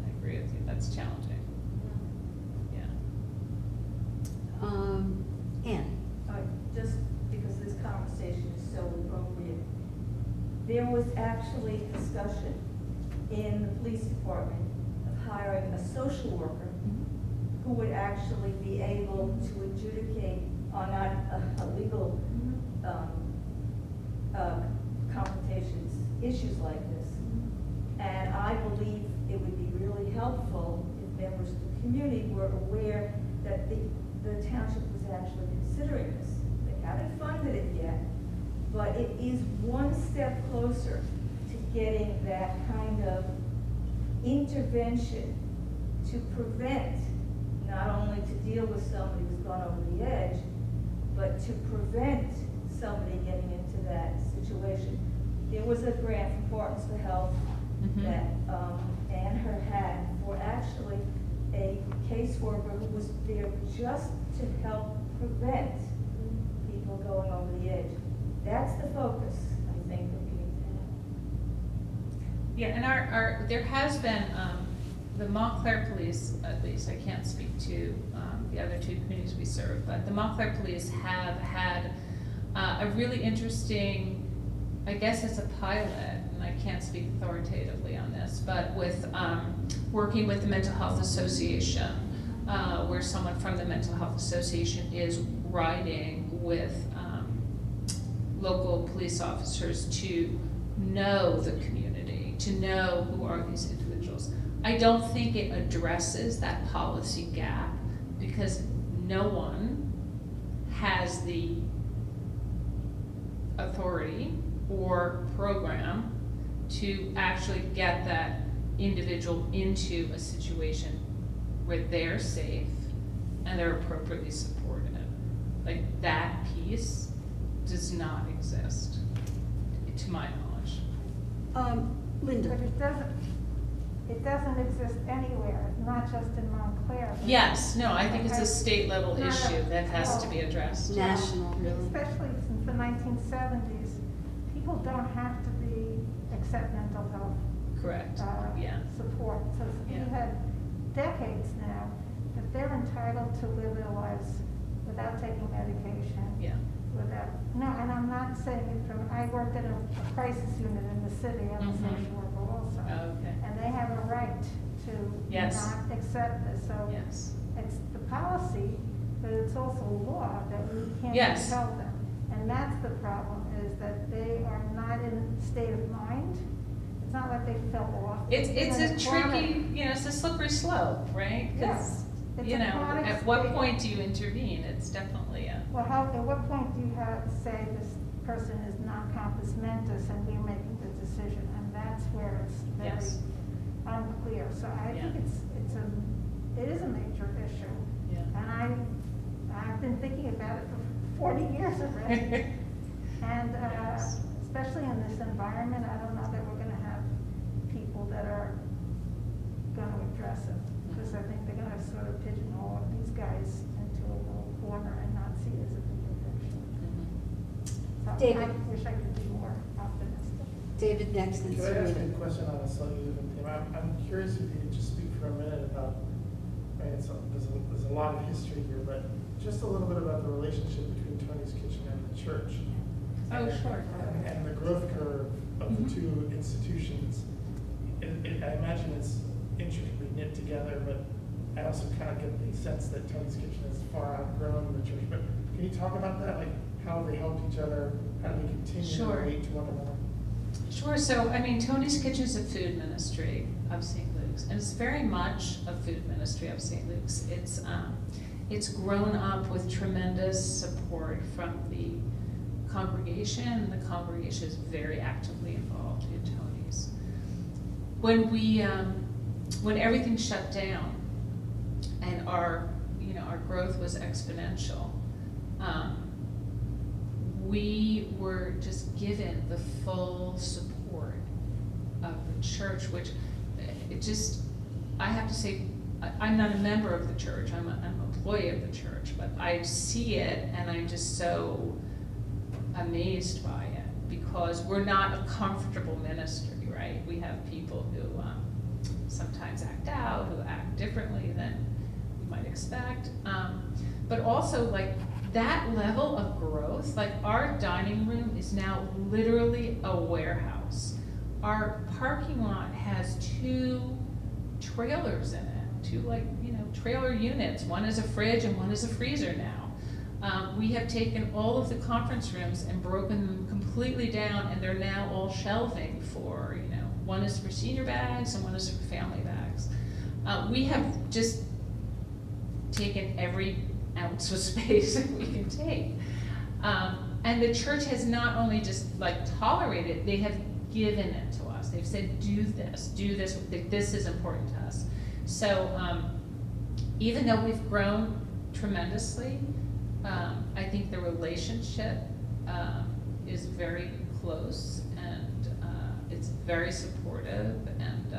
Speaker 2: I agree with you. That's challenging. Yeah.
Speaker 7: there was actually discussion in the police department of hiring a social worker who would actually be able to adjudicate on a legal confrontations, issues like this. And I believe it would be really helpful if members of the community were aware that the township was actually considering this. They haven't funded it yet, but it is one step closer to getting that kind of intervention to prevent, not only to deal with somebody who's gone over the edge, but to prevent somebody getting into that situation. There was a grant from Partners for Health that Anne had for actually a caseworker who was there just to help prevent people going over the edge. That's the focus, I think, that we need to have.
Speaker 2: Yeah, and our there has been, the Montclair Police, at least, I can't speak to the other two communities we serve, but the Montclair Police have had a really interesting, I guess it's a pilot, and I can't speak authoritatively on this, but with working with the Mental Health Association, where someone from the Mental Health Association is riding with local police officers to know the community, to know who are these individuals. I don't think it addresses that policy gap because no one has the authority or program to actually get that individual into a situation where they're safe and they're appropriately supported. Like, that piece does not exist, to my knowledge.
Speaker 1: Linda.
Speaker 8: But it doesn't exist anywhere, not just in Montclair.
Speaker 2: Yes, no, I think it's a state level
Speaker 8: Not
Speaker 2: issue
Speaker 8: a-
Speaker 2: that has to be addressed.
Speaker 1: National, really.
Speaker 8: Especially since the 1970s, people don't have to accept mental health
Speaker 2: Correct, yeah.
Speaker 8: support. So
Speaker 2: Yeah.
Speaker 8: we had decades now that they're entitled to live their lives without taking medication.
Speaker 2: Yeah.
Speaker 8: No, and I'm not saying it from, I worked in a crisis unit in the city, I'm a
Speaker 2: Mhm.
Speaker 8: social worker also.
Speaker 2: Okay.
Speaker 8: And they have a right to
Speaker 2: Yes.
Speaker 8: not accept this, so
Speaker 2: Yes.
Speaker 8: it's the policy, but it's also law that we can't
Speaker 2: Yes.
Speaker 8: tell them. And that's the problem, is that they are not in a state of mind. It's not like they fell off.
Speaker 2: It's
Speaker 8: been
Speaker 2: a
Speaker 8: chronic-
Speaker 2: tricky, it's a slippery slope, right? 'Cause,
Speaker 8: Yes. It's a chronic
Speaker 2: at what
Speaker 8: state.
Speaker 2: point do you intervene? It's definitely a,
Speaker 8: Well, at what point do you have to say this person is not compos mentis and we're making the decision? And that's where it's very
Speaker 2: Yes.
Speaker 8: unclear. So I think
Speaker 2: Yeah.
Speaker 8: it is a major issue.
Speaker 2: Yeah.
Speaker 8: And I've been thinking about it for 40 years already. And
Speaker 2: Yes.
Speaker 8: especially in this environment, I don't know that we're gonna have people that are gonna address it. Because I think they're gonna sort of pigeonhole these guys into a little corner and not see it as a bigger picture. So
Speaker 1: David.
Speaker 8: I wish I could be more optimistic.
Speaker 1: David next, and
Speaker 6: Can I ask
Speaker 1: Serena.
Speaker 6: a question on a slightly different theme? I'm curious if you could just speak for a minute about, I mean, there's a lot of history here, but just a little bit about the relationship between Tony's Kitchen and the church.
Speaker 2: Oh, sure.
Speaker 6: And the growth curve of the two institutions. I imagine it's intricately knit together, but I also kind of get the sense that Tony's Kitchen has far outgrown the church. But can you talk about that? Like, how they helped each other? How do they continue to
Speaker 2: Sure.
Speaker 6: relate to one another?
Speaker 2: Sure, so, Tony's Kitchen is a food ministry of St. Luke's, and it's very much a food ministry of St. Luke's. It's grown up with tremendous support from the congregation. The congregation is very actively involved in Tony's. When everything shut down and our growth was exponential, we were just given the full support of the church, which I have to say, I'm not a member of the church, I'm an employee of the church, but I see it and I'm just so amazed by it, because we're not a comfortable ministry, right? We have people who sometimes act out, who act differently than we might expect. But also, like, that level of growth, like, our dining room is now literally a warehouse. our parking lot has 2 trailers in it, 2 trailer units. One is a fridge and one is a freezer now. We have taken all of the conference rooms and broken them completely down, and they're now all shelving for, one is for senior bags and one is for family bags. We have just taken every ounce of space that we can take. And the church has not only just tolerated it, they have given it to us. They've said, do this, this is important to us. So even though we've grown tremendously, I think the relationship is very close, and it's very supportive, and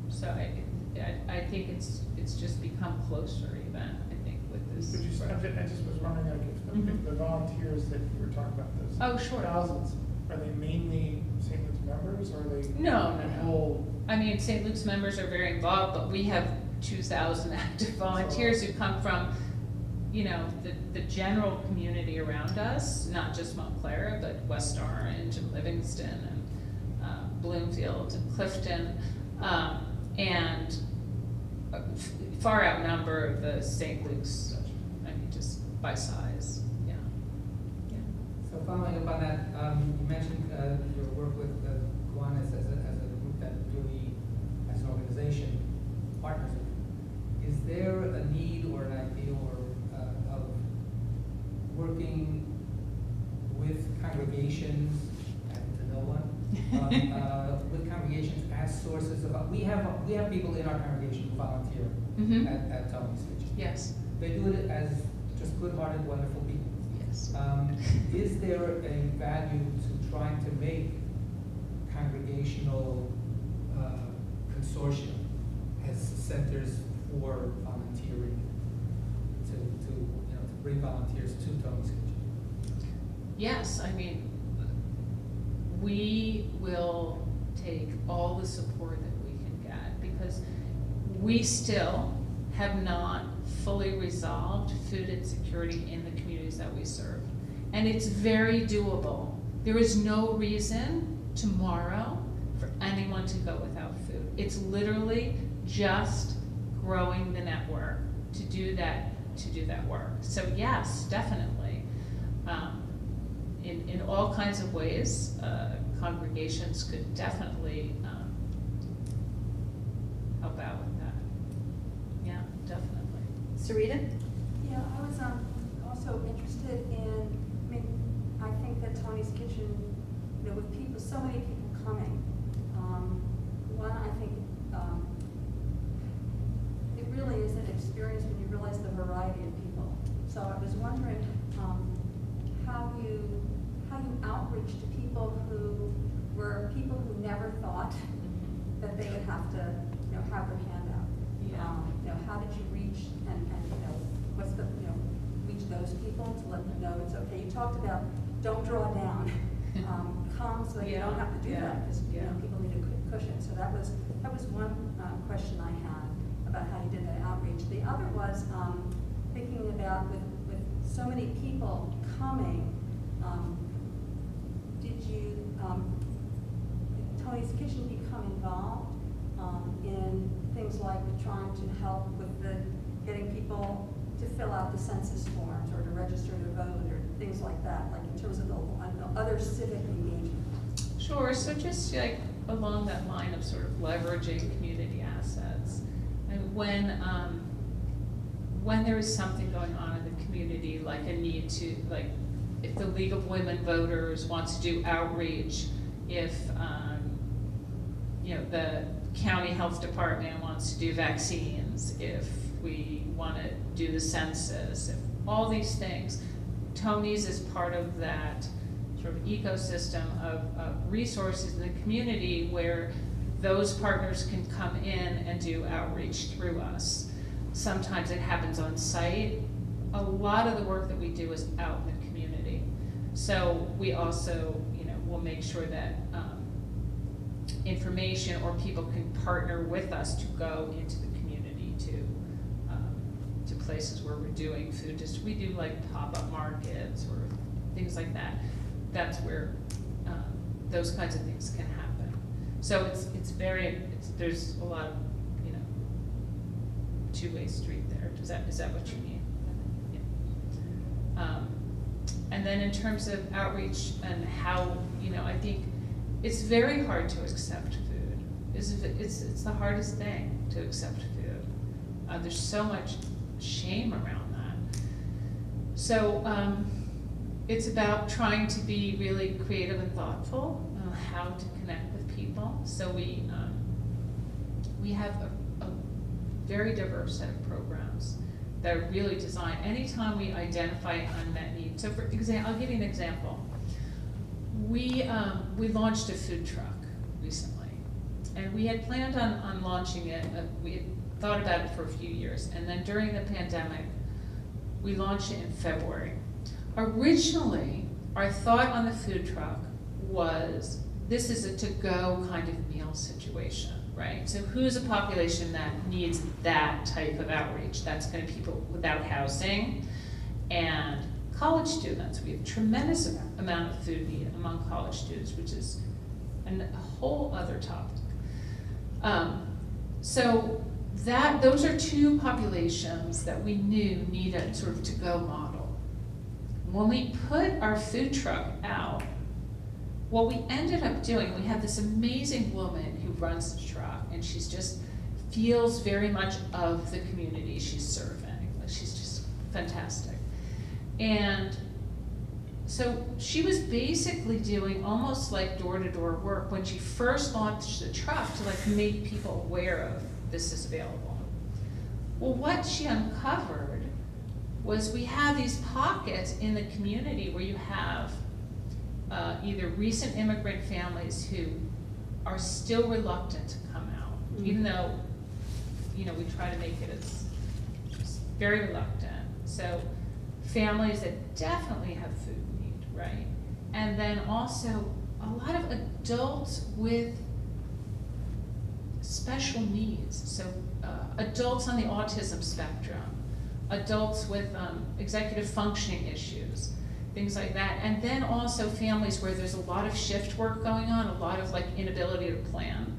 Speaker 2: so I think it's just become closer even, I think, with this.
Speaker 6: Could you, I just was wondering, if the volunteers that you were talking about, those
Speaker 2: Oh, sure.
Speaker 6: thousands, are they mainly St. Luke's members, or are they?
Speaker 2: No.
Speaker 6: Whole?
Speaker 2: I mean, St. Luke's members are very involved, but we have 2,000 active volunteers who come from, the general community around us, not just Montclair, but West Orange and Livingston and Bloomfield and Clifton, and far outnumber the St. Luke's, just by size, yeah.
Speaker 3: So following up on that, you mentioned your work with Kiwanis as a group that really, as an organization, partners with you. Is there a need or an idea of working with congregations, and to no one, with congregations as sources of, we have people in our congregation who volunteer at Toni's Kitchen.
Speaker 2: Yes.
Speaker 3: They do it as just good-hearted, wonderful people.
Speaker 2: Yes.
Speaker 3: Is there a value to trying to make congregational consortium as centers for volunteering to bring volunteers to Toni's Kitchen?
Speaker 2: Yes, I mean, we will take all the support that we can get, because we still have not fully resolved food insecurity in the communities that we serve. And it's very doable. There is no reason tomorrow for anyone to go without food. It's literally just growing the network to do that work. So yes, definitely. In all kinds of ways, congregations could definitely help out with that. Yeah, definitely.
Speaker 1: Sarita?
Speaker 8: Yeah, I was also interested in, I think that Toni's Kitchen, with people, so many people coming, one, I think, it really is an experience when you realize the variety of people. So I was wondering how you outreach to people who were people who never thought that they would have to, have their hand out.
Speaker 2: Yeah.
Speaker 8: How did you reach and what's the, reach those people to let them know it's okay? You talked about don't draw down, come so that you don't have to do that, because people need a cushion. So that was one question I had about how you did that outreach. The other was thinking about with so many people coming, did you, Toni's Kitchen become involved in things like trying to help with getting people to fill out the census forms or to register to vote or things like that, like in terms of the other civic engagement?
Speaker 2: Sure, so just along that line of sort of leveraging community assets. And when there is something going on in the community, like a need to, if the League of Women Voters wants to do outreach, if the county health department wants to do vaccines, if we want to do the census, if all these things, Toni's is part of that sort of ecosystem of resources in the community where those partners can come in and do outreach through us. Sometimes it happens on site. A lot of the work that we do is out in the community. So we also, will make sure that information or people can partner with us to go into the community to places where we're doing food. We do pop-up markets or things like that. That's where those kinds of things can happen. So there's a lot of, you know, two-way street there. Is that what you mean? Yeah. And then in terms of outreach and how, you know, I think it's very hard to accept food. It's the hardest thing to accept food. There's so much shame around that. So it's about trying to be really creative and thoughtful on how to connect with people. So we have a very diverse set of programs that are really designed. Anytime we identify unmet needs. So for example, I'll give you an example. We launched a food truck recently, and we had planned on launching it. We had thought about it for a few years, and then during the pandemic, we launched it in February. Originally, our thought on the food truck was, this is a to-go kind of meal situation, right? So who's a population that needs that type of outreach? That's going to be people without housing and college students. We have a tremendous amount of food need among college students, which is a whole other topic. So those are two populations that we knew needed sort of to-go model. When we put our food truck out, what we ended up doing, we had this amazing woman who runs the truck, and she's just feels very much of the community she's serving. Like, she's just fantastic. And so she was basically doing almost like door-to-door work when she first launched the truck to like make people aware of this is available. Well, what she uncovered was we have these pockets in the community where you have either recent immigrant families who are still reluctant to come out, even though, you know, we try to make it as very reluctant. So families that definitely have food need, right? And then also a lot of adults with special needs. So adults on the autism spectrum, adults with executive functioning issues, things like that. And then also families where there's a lot of shift work going on, a lot of like inability to plan.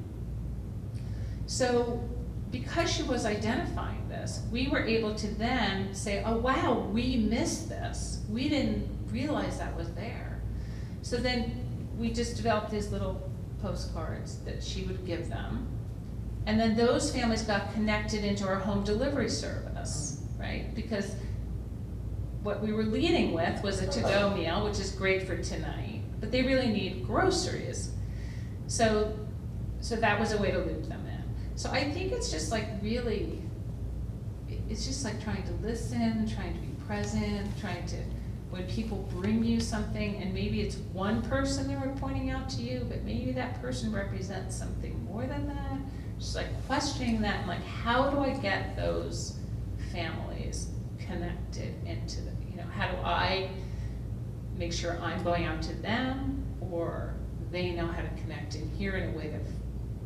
Speaker 2: So because she was identifying this, we were able to then say, oh wow, we missed this. We didn't realize that was there. So then we just developed these little postcards that she would give them. And then those families got connected into our home delivery service, right? Because what we were leading with was a to-go meal, which is great for tonight, but they really need groceries. So that was a way to loop them in. So I think it's just like really, it's just like trying to listen, trying to be present, trying to, when people bring you something, and maybe it's one person they were pointing out to you, but maybe that person represents something more than that. Just like questioning that, and like, how do I get those families connected into the, you know, how do I make sure I'm going out to them, or they know how to connect in here in a way that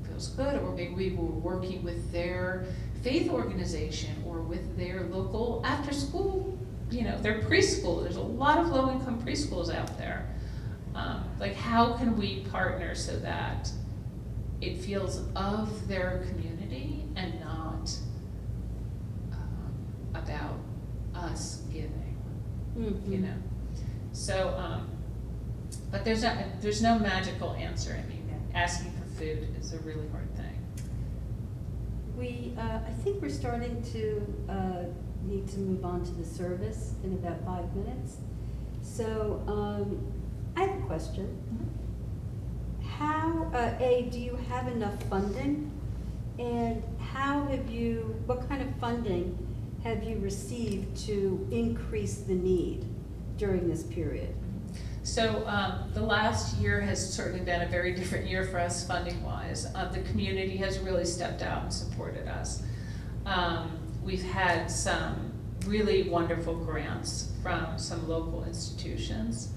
Speaker 2: feels good, or maybe we were working with their faith organization or with their local after school, you know, their preschool. There's a lot of low-income preschools out there. Like, how can we partner so that it feels of their community and not about us giving, you know? So, but there's no magical answer. I mean, asking for food is a really hard thing.
Speaker 1: I think we're starting to need to move on to the service in about 5 minutes. So I have a question. How, do you have enough funding? And what kind of funding have you received to increase the need during this period?
Speaker 2: So the last year has certainly been a very different year for us funding-wise. The community has really stepped out and supported us. We've had some really wonderful grants from some local institutions.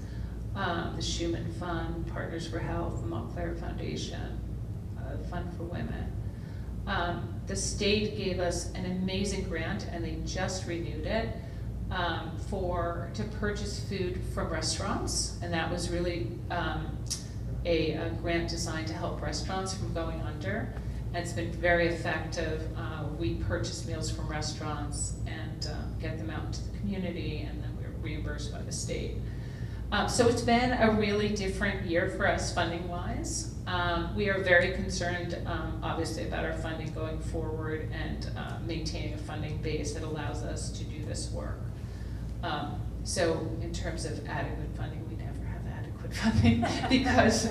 Speaker 2: The Schumann Fund, Partners for Health, the Montclair Foundation, Fund for Women. The state gave us an amazing grant, and they just renewed it, to purchase food from restaurants, and that was really a grant designed to help restaurants from going under. And it's been very effective. We purchase meals from restaurants and get them out into the community, and then we're reimbursed by the state. So it's been a really different year for us funding-wise. We are very concerned, obviously, about our funding going forward and maintaining a funding base that allows us to do this work. So in terms of adequate funding, we never have adequate funding because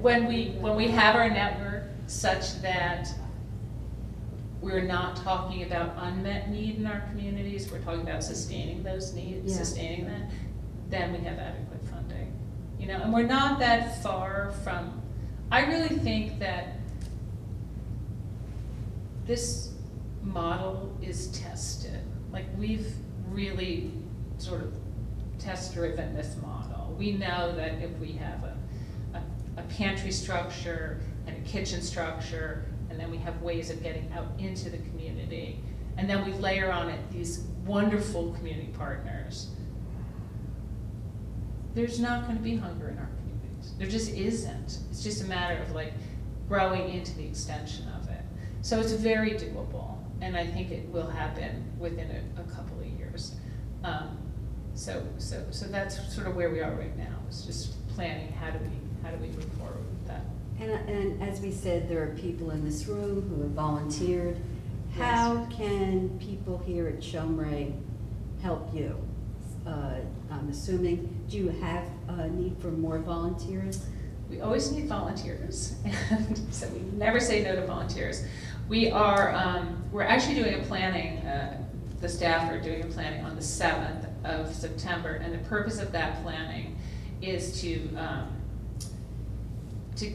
Speaker 2: when we have our network such that we're not talking about unmet need in our communities, we're talking about sustaining those needs,
Speaker 1: Yeah.
Speaker 2: sustaining that, then we have adequate funding. You know, and we're not that far from, I really think that this model is tested. Like, we've really sort of test-driven this model. We know that if we have a pantry structure and a kitchen structure, and then we have ways of getting out into the community, and then we layer on it these wonderful community partners, there's not gonna be hunger in our communities. There just isn't. It's just a matter of like growing into the extension of it. So it's very doable, and I think it will happen within a couple of years. So that's sort of where we are right now. It's just planning how do we move forward with that.
Speaker 1: And as we said, there are people in this room who have volunteered. How can people here at Shomrei help you? I'm assuming, do you have a need for more volunteers?
Speaker 2: We always need volunteers, and so we never say no to volunteers. We are, we're actually doing a planning, the staff are doing a planning on the 7th of September, and the purpose of that planning is to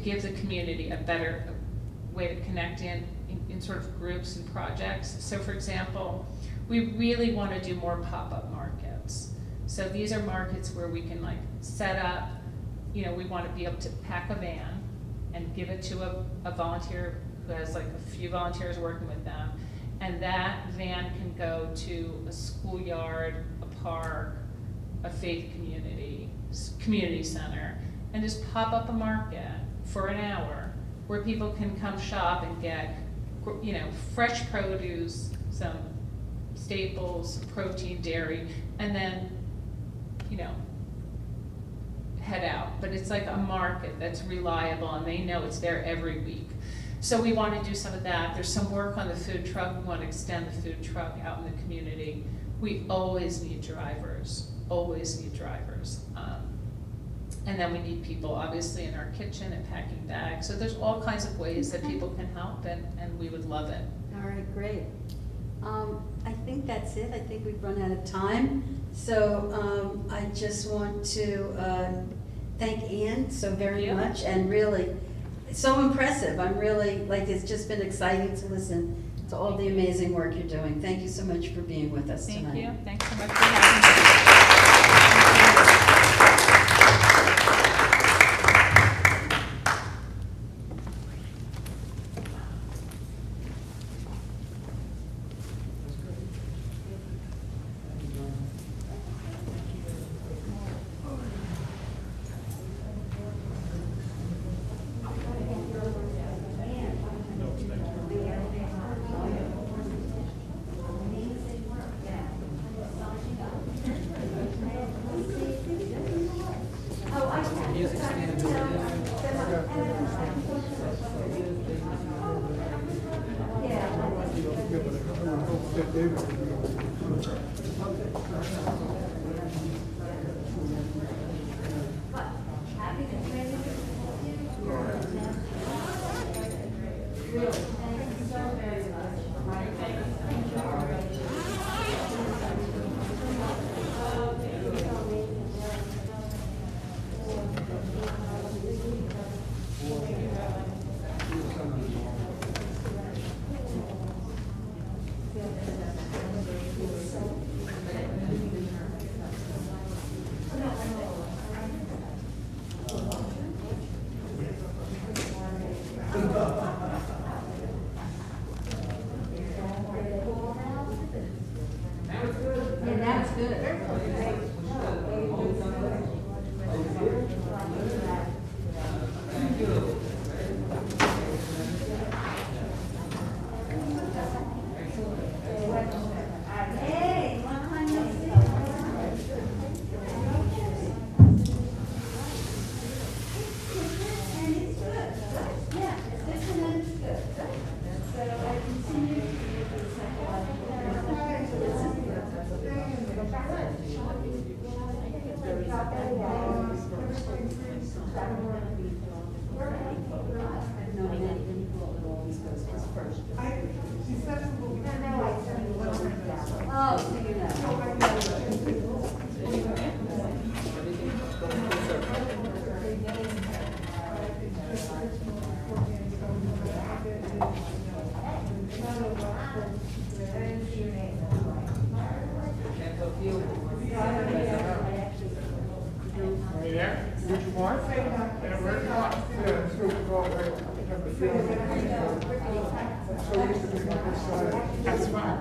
Speaker 2: give the community a better way to connect in sort of groups and projects. So for example, we really want to do more pop-up markets. So these are markets where we can like set up, you know, we want to be able to pack a van and give it to a volunteer who has like a few volunteers working with them. And that van can go to a schoolyard, a park, a faith community center, and just pop up a market for an hour where people can come shop and get, you know, fresh produce, some staples, protein, dairy, and then, you know, head out. But it's like a market that's reliable and they know it's there every week. So we want to do some of that. There's some work on the food truck. We want to extend the food truck out in the community. We always need drivers, always need drivers. And then we need people, obviously, in our kitchen and packing bags. So there's all kinds of ways that people can help, and we would love it.
Speaker 1: All right, great. I think that's it. I think we've run out of time. So I just want to thank Anne so very much, and really, so impressive. I'm really, like, it's just been exciting to listen to all the amazing work you're doing. Thank you so much for being with us tonight.
Speaker 2: Thank you. Thanks so much for having me.
Speaker 6: That's fine.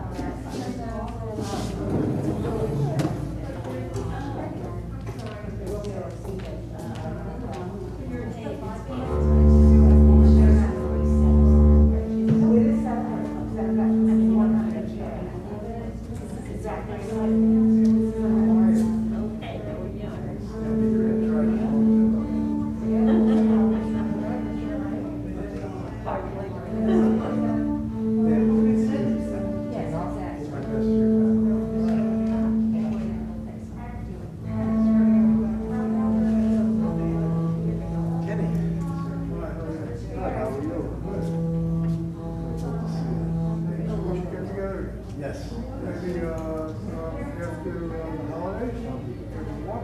Speaker 5: Yes. Maybe, after the holidays, maybe walk.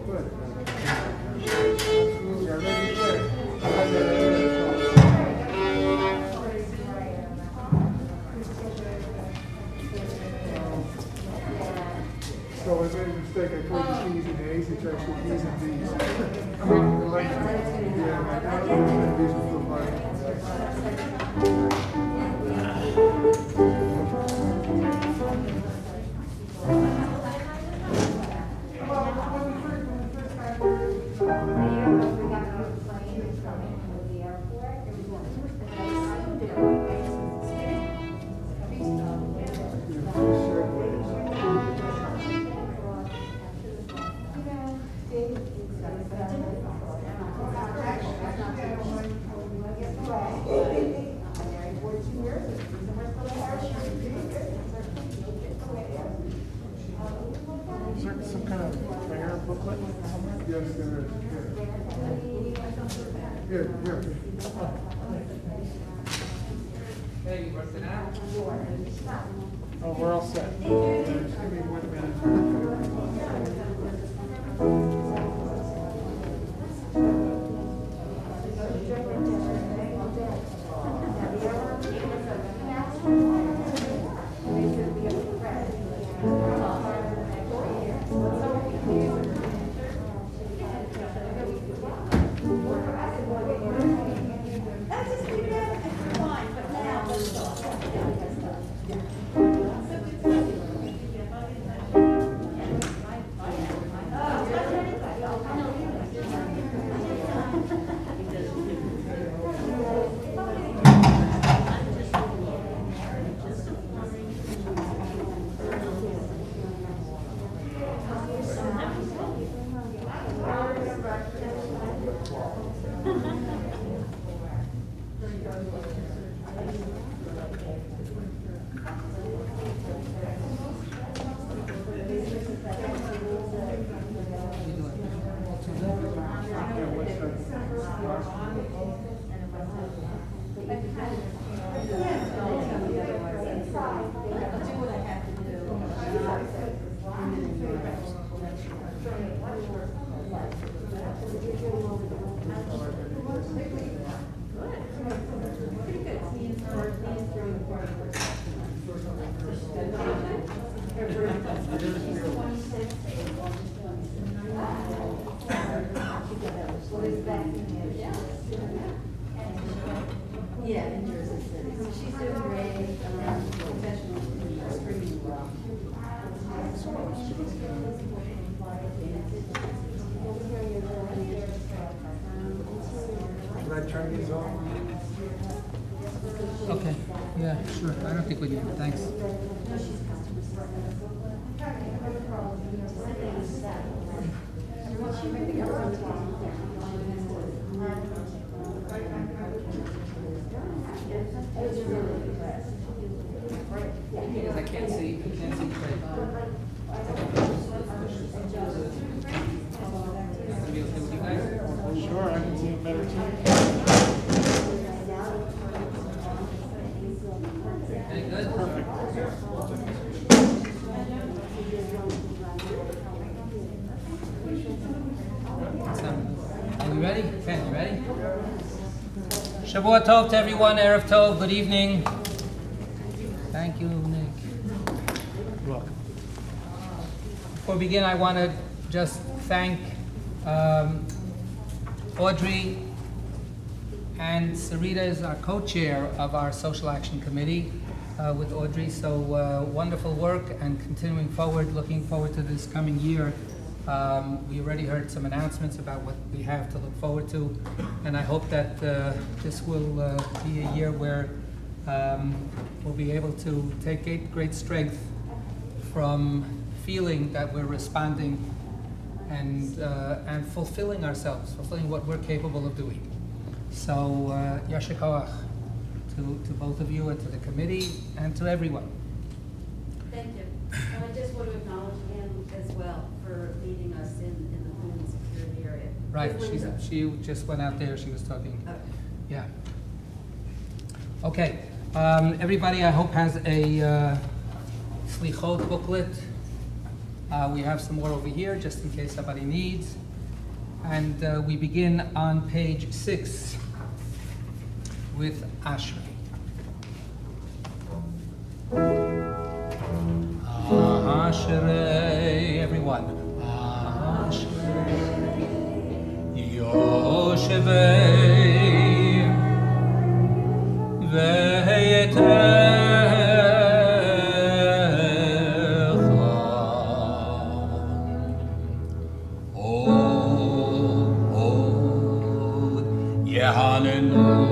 Speaker 5: Good. Yeah, maybe so I made a mistake, I put the T's and A's, it's actually T's and B's. I mean, the length, yeah, I don't know if these are for
Speaker 6: Is there some kind of prayer booklet somewhere?
Speaker 5: Yes, there is, yeah. Here.
Speaker 3: Hey, you worked it out?
Speaker 6: Oh, we're all set.
Speaker 5: Just give me 1 minute.
Speaker 1: Yeah, in Jersey City. So she's doing great, professional, streaming well.
Speaker 5: Can I turn these off?
Speaker 3: Okay, yeah, sure. I don't think we need it. Thanks. Because I can't see straight. Gonna be okay with you guys?
Speaker 6: Sure, I can see it better too.
Speaker 3: Any good? Are we ready? Ken, you ready? Shavua Tov to everyone, Erev Tov, good evening. Thank you, Nick.
Speaker 6: You're welcome.
Speaker 3: Before we begin, I want to just thank Audrey And Sarita is our co-chair of our Social Action Committee with Audrey. So wonderful work and continuing forward, looking forward to this coming year. We already heard some announcements about what we have to look forward to. And I hope that this will be a year where we'll be able to take great strength from feeling that we're responding and fulfilling ourselves, fulfilling what we're capable of doing. So, Yasher Koach to both of you and to the committee and to everyone.
Speaker 1: Thank you. I just want to acknowledge Anne as well for leading us in the food insecurity area.
Speaker 3: Right,
Speaker 1: With Linda.
Speaker 3: she just went out there, she was talking.
Speaker 1: Okay.
Speaker 3: Yeah. Okay, everybody I hope has a Selichot booklet. We have some more over here just in case somebody needs. And we begin on page 6 with Ashrei. Ashrei, everyone. Ashrei, Yoshevei, Ve'etecha, Od Yehanenucha,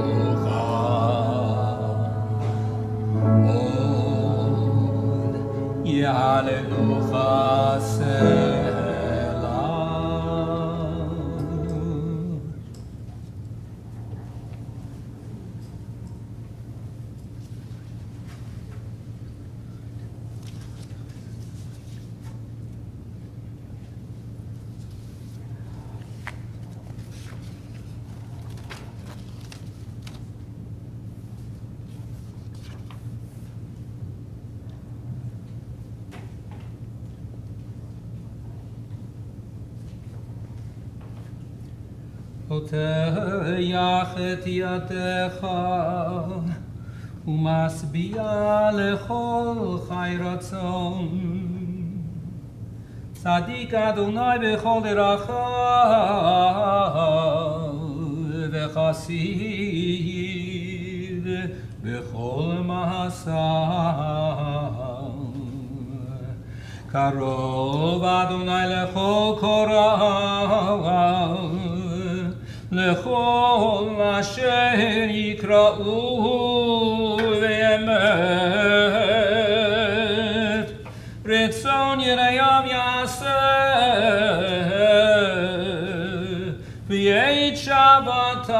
Speaker 3: Hallelujah, Selah. פותח את ידך ומשביע לכל חי רצון. צדיק אדוני בכל דרכיו וחסיד בכל מעשיו. קרוב אדוני לכל קוראיו לכל אשר יקראו באמת רצון יראיו יעשה ואת שבתם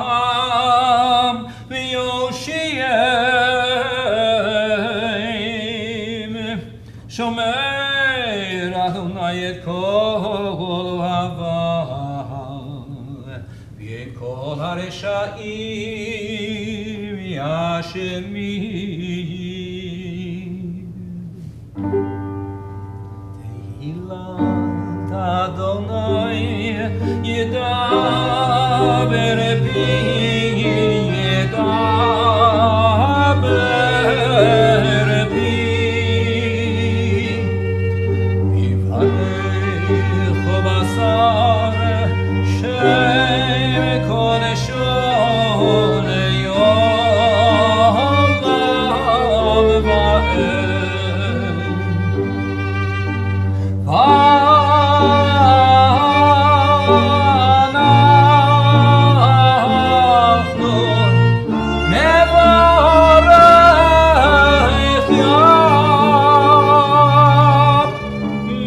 Speaker 3: ישמעם ויושיעם שומר אדוני את כל אוהביו ואת כל הרשעים ישמיד. תהילת אדוני ידבר פי ידבר פי יברך בשר שם קודשו ליום ועד. ואנחנו נברך יד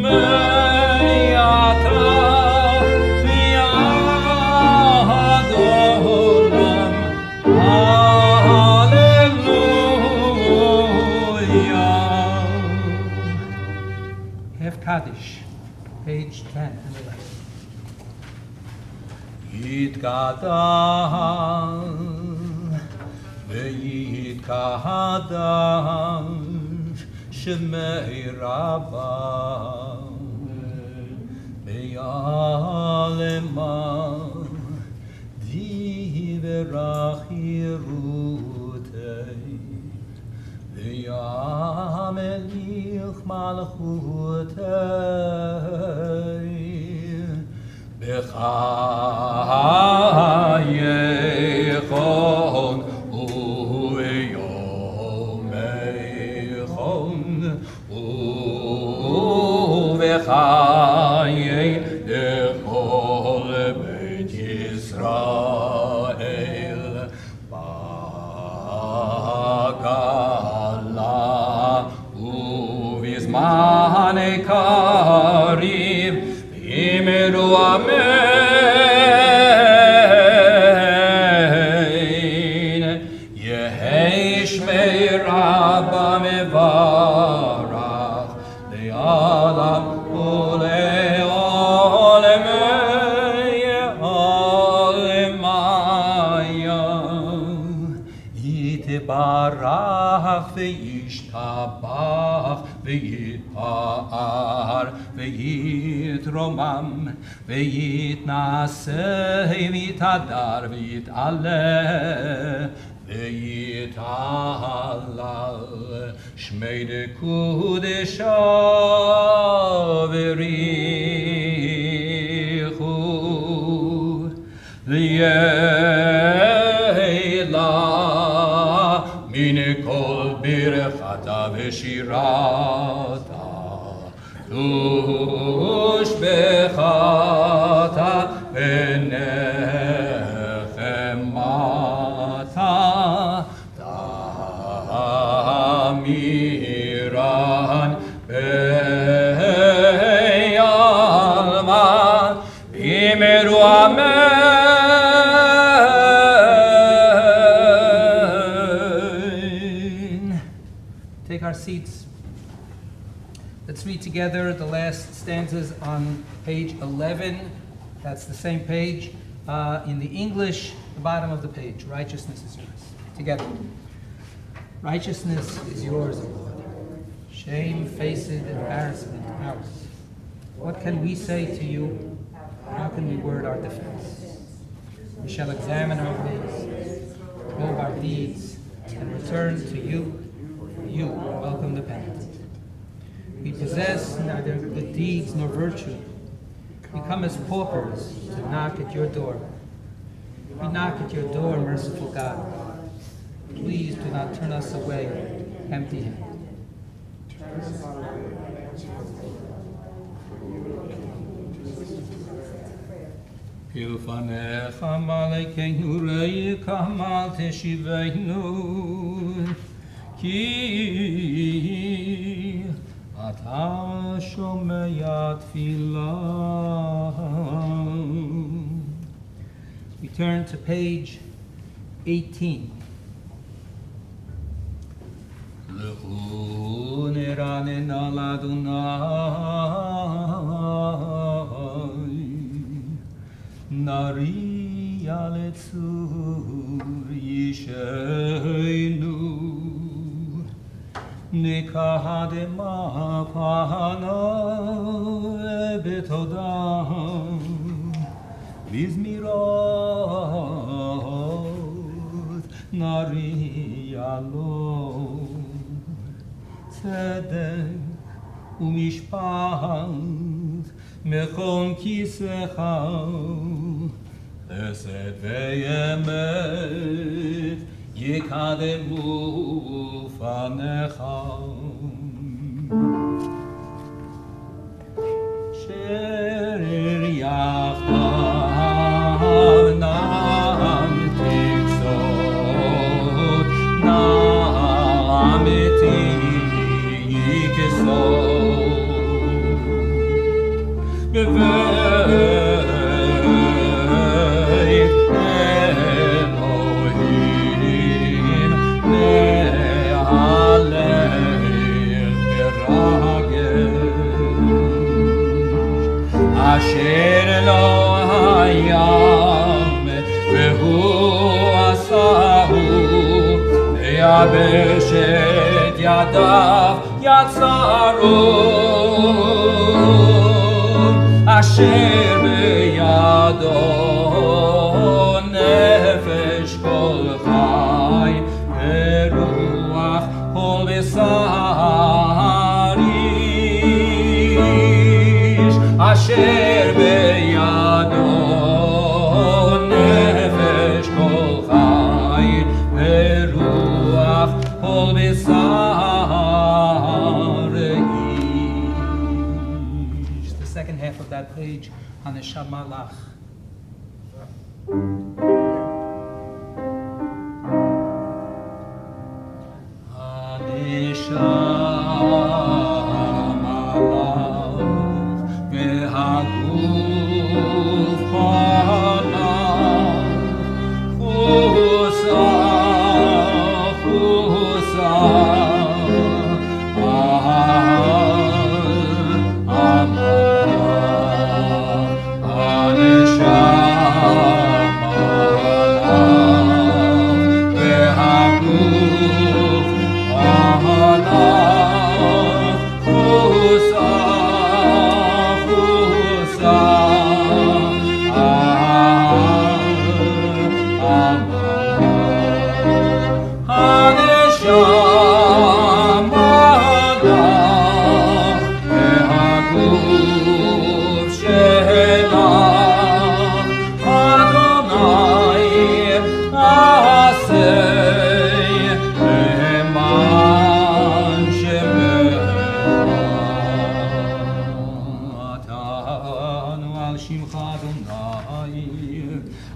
Speaker 3: מעתה ועד עולם. Hallelujah. Have Kaddish, page 10 and 11. יתקדש ויתקדש שמי רבה ביעלמה דיברה חירותי וימליך מלכותי
Speaker 11: בחייכון וביומייכון ובחיי לכל בית ישראל בגלה ובזמן קריב אמרו אמן יהי שמי רבה מברך לעולם ולעולמי עולמיה יתברך וישתבח ויתפאר ויתרומם ויתנשא ויתהדר ויתעלה ויתהלל שמי דקודשא בריחו לילה מן כל ברכתה ושירתה תושבחתה ונחמתה תמירן בעלמא אמרו amen.
Speaker 3: Take our seats. Let's read together the last stanzas on page 11. That's the same page. In the English, the bottom of the page. Righteousness is yours. Together. Righteousness is yours, O Lord. Shame-faced embarrassment ours. What can we say to you? How can we word our defense? We shall examine our ways, probe our deeds, and return to you. You welcome the penitent. We possess neither good deeds nor virtue. We come as paupers to knock at your door. We knock at your door, merciful God. Please do not turn us away empty-handed.
Speaker 11: Ilfanecha malekenu reika mal teshivenu ki ata shomei tfilah.
Speaker 3: We turn to page 18.
Speaker 11: Lechu neranena l'Adonai Nari aletzur yisheinu Nekadema pahana betodah Bizmirot nari alo Tzedek umishpat mechon kisecha Chesed ve'emet yikademu fanecha Sherir yachdav nam tiksot nam tikesot Beveit Elohim me'alech beragesh Asher lo hayam vehu asahu Yabeshet yadav yatzaru Asher beyado nefesh kol chai Beruach kol besarish Asher beyado
Speaker 3: page, Haneshama Lach.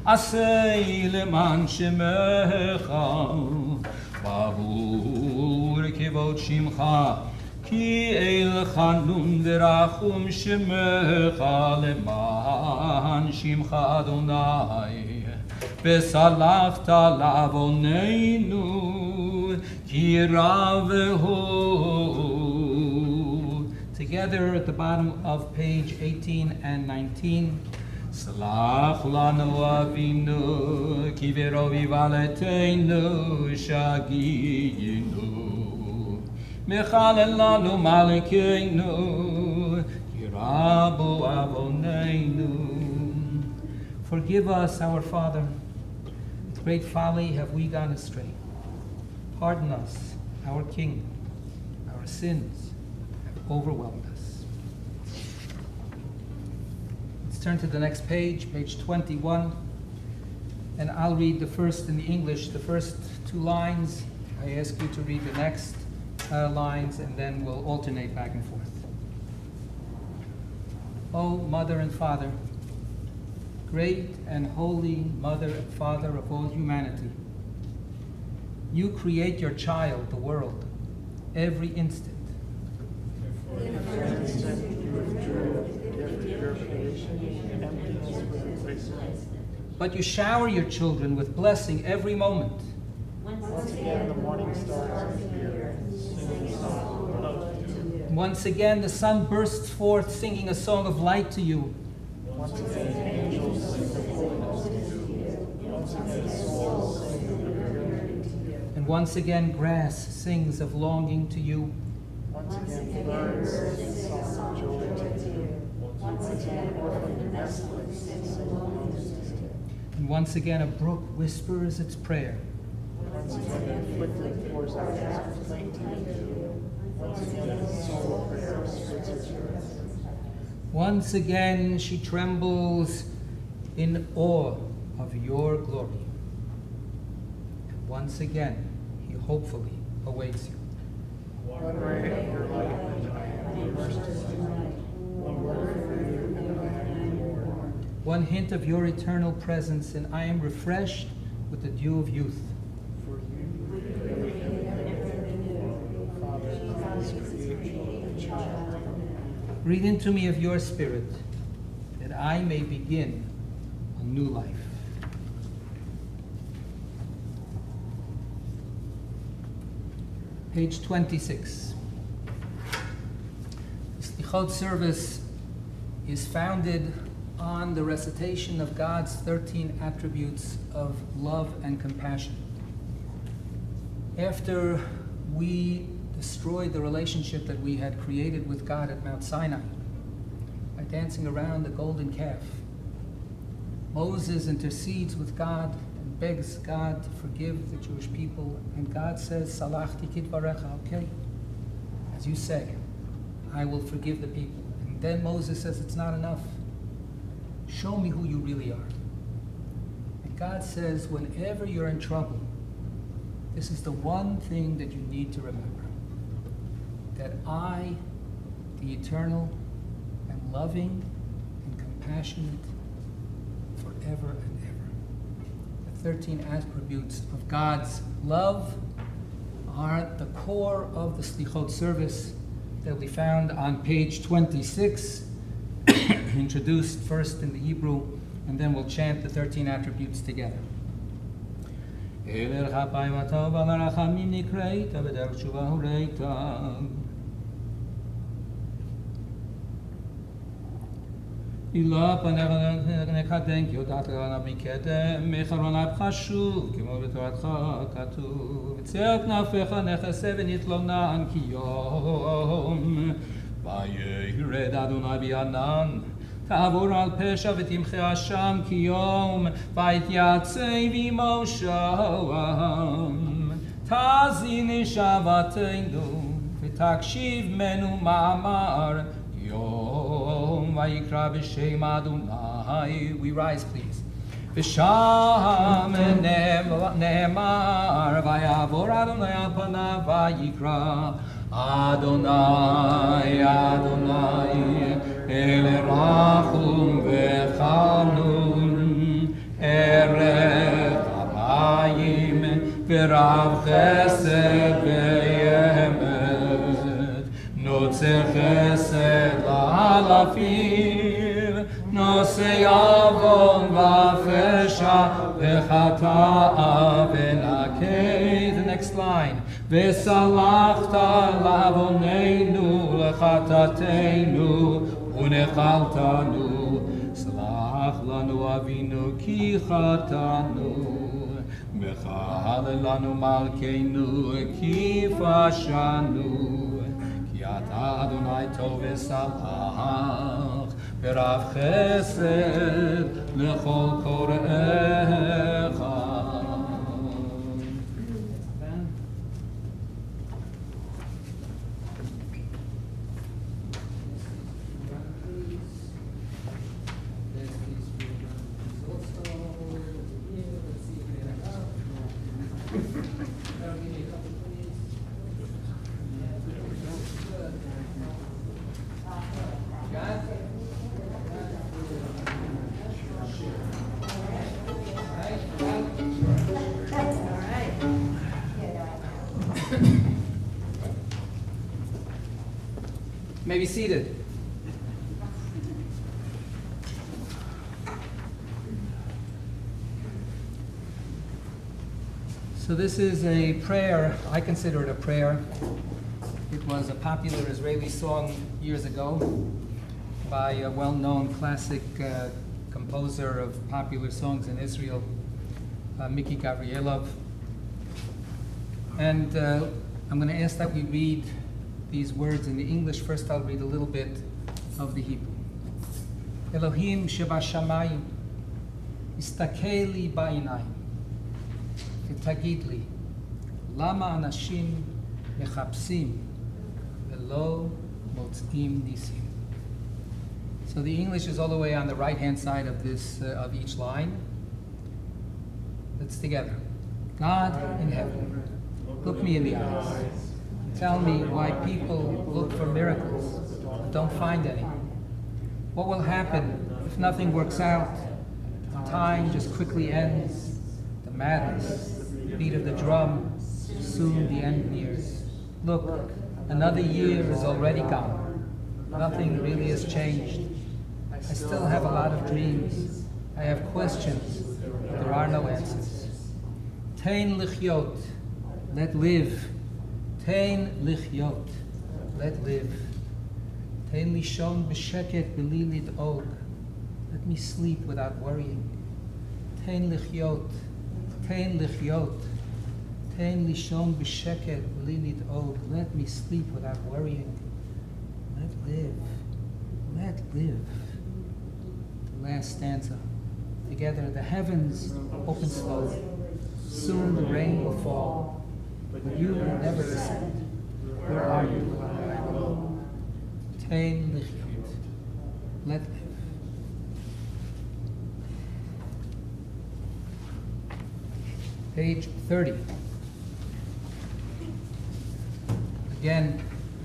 Speaker 11: Asay leman shemecha Bavur kevod shimcha Ki elcha nun derachum shemecha Leman shimcha Adonai Besalachta lavoneinu Ki ravehu.
Speaker 3: Together at the bottom of page 18 and 19. Salach lanu avinu ki verovi valeteinu shagiyinu mechalel lanu malikeinu ki rabu avoneinu. Forgive us, our Father. With great folly have we gone astray. Pardon us, our King. Our sins have overwhelmed us. Turn to the next page, page 21, and I'll read the first in the English, the first two lines. I ask you to read the next lines, and then we'll alternate back and forth. O Mother and Father, great and holy Mother and Father of all humanity, you create your child, the world, every instant. But you shower your children with blessing every moment.
Speaker 6: Once again, the morning stars appear, singing a song of love to you.
Speaker 3: Once again, the sun bursts forth, singing a song of light to you.
Speaker 6: Once again, angels sing of holiness to you. Once again, souls sing of purity to you.
Speaker 3: And once again, grass sings of longing to you.
Speaker 6: Once again, birds sing song of joy to you. Once again, orphan nestlings sing songs to you.
Speaker 3: And once again, a brook whispers its prayer.
Speaker 6: Once again, the afflicted pours out his complaint to you. Once again, the soul of prayer spreads its wings.
Speaker 3: Once again, she trembles in awe of your glory. And once again, he hopefully awaits you.
Speaker 6: One ray of your light, and I am immersed in light. One word from you, and I am born.
Speaker 3: One hint of your eternal presence, and I am refreshed with the dew of youth.
Speaker 6: For you, Father, please create me a child.
Speaker 3: Breathe into me of your spirit, that I may begin a new life. Page 26. The Selichot service is founded on the recitation of God's 13 attributes of love and compassion. After we destroyed the relationship that we had created with God at Mount Sinai by dancing around the golden calf, Moses intercedes with God and begs God to forgive the Jewish people, and God says, Salachti kidvarecha, okay, as you say, I will forgive the people. And then Moses says, it's not enough. Show me who you really are. And God says, whenever you're in trouble, this is the one thing that you need to remember. That I, the eternal, am loving and compassionate forever and ever. The 13 attributes of God's love are the core of the Selichot service that we found on page 26, introduced first in the Hebrew, and then we'll chant the 13 attributes together. Ila panecha nekadenk yodat lana mikedem mecharon abchashuv kimo b'toratcha katuv tzeh knafecha nechaseh v'nitlonan ki yom vayired Adonai bi'anan ta'avor al pesha v'timche Hashem ki yom vayityatzei v'imoshavam tazin shavateinu v'takshiv menu ma'amar Yom vayikra b'shem Adonai. We rise, please. V'sham ne'emar vayavor Adonai al panav vayikra Adonai Adonai el rachum v'chanun erev hamayim v'rav chesed v'yemet Notzer chesed la'alafim Nosei avon v'afesha v'chata'a v'nakei. The next line. V'salachta la'avoneinu l'chatateinu u'nechaltanu Salach lanu avinu ki chatanu Mechal lanu malkeinu ki fashanu Ata Adonai tov v'salach v'rav chesed l'chol korecha. May be seated. So this is a prayer. I consider it a prayer. It was a popular Israeli song years ago by a well-known classic composer of popular songs in Israel, Miki Gavrielov. And I'm going to ask that we read these words in the English. First I'll read a little bit of the Hebrew. Elohim shebashamayim, istakel li ba'inayim, v'tagid li, lama anashim mechapsim, v'lo motzim nisim. So the English is all the way on the right-hand side of this of each line. Let's together. God in heaven, look me in the eyes. Tell me why people look for miracles but don't find any. What will happen if nothing works out? Time just quickly ends. The madness, the beat of the drum, soon the end nears. Look, another year is already gone. Nothing really has changed. I still have a lot of dreams. I have questions, but there are no answers. Tein lichyot, let live. Tein lichyot, let live. Tein lishon b'sheket b'li lid'og, let me sleep without worrying. Tein lichyot, tein lichyot, tein lishon b'sheket b'li lid'og, let me sleep without worrying. Let live, let live. The last stanza. Together, the heavens open slowly. Soon the rain will fall. But you will never descend. Where are you? Tein lichyot, let live. Page 30. Again,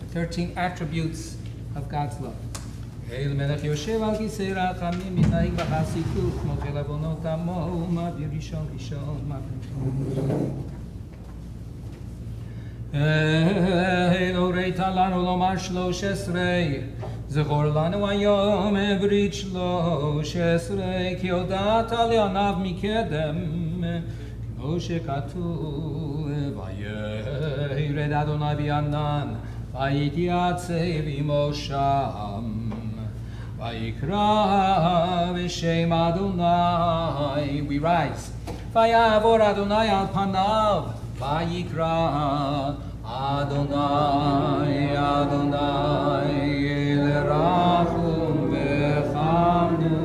Speaker 3: 13 attributes of God's love.
Speaker 11: אל מלך יושב על כיסא רחמים, מתנהג בחסידות, מוחל עוונות עמו, ומעביר ראשון הורית לנו לומר 13, זכור לנו היום ברית 13, כי הודעת לעניו מקדם, כמו שכתוב, וירד אדוני בענן, ויתייצב עמו שם, ויקרא בשם אדוני. We rise. ויעבור אדוני על פניו, ויקרא אדוני, אדוני אל רחום וחנון,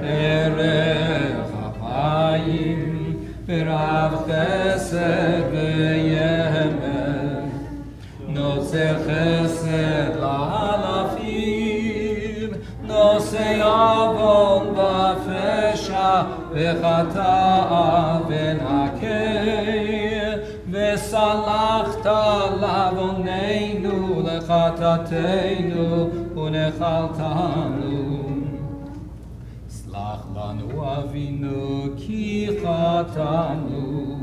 Speaker 11: ערך אפיים ורב חסד וימר, נושא חסד לאלפים, נושא עוון ופשע וחטא ונקה, וסלחת לעווננו לחטאתנו ונחלתנו. סלח לנו אבינו כי חטאנו,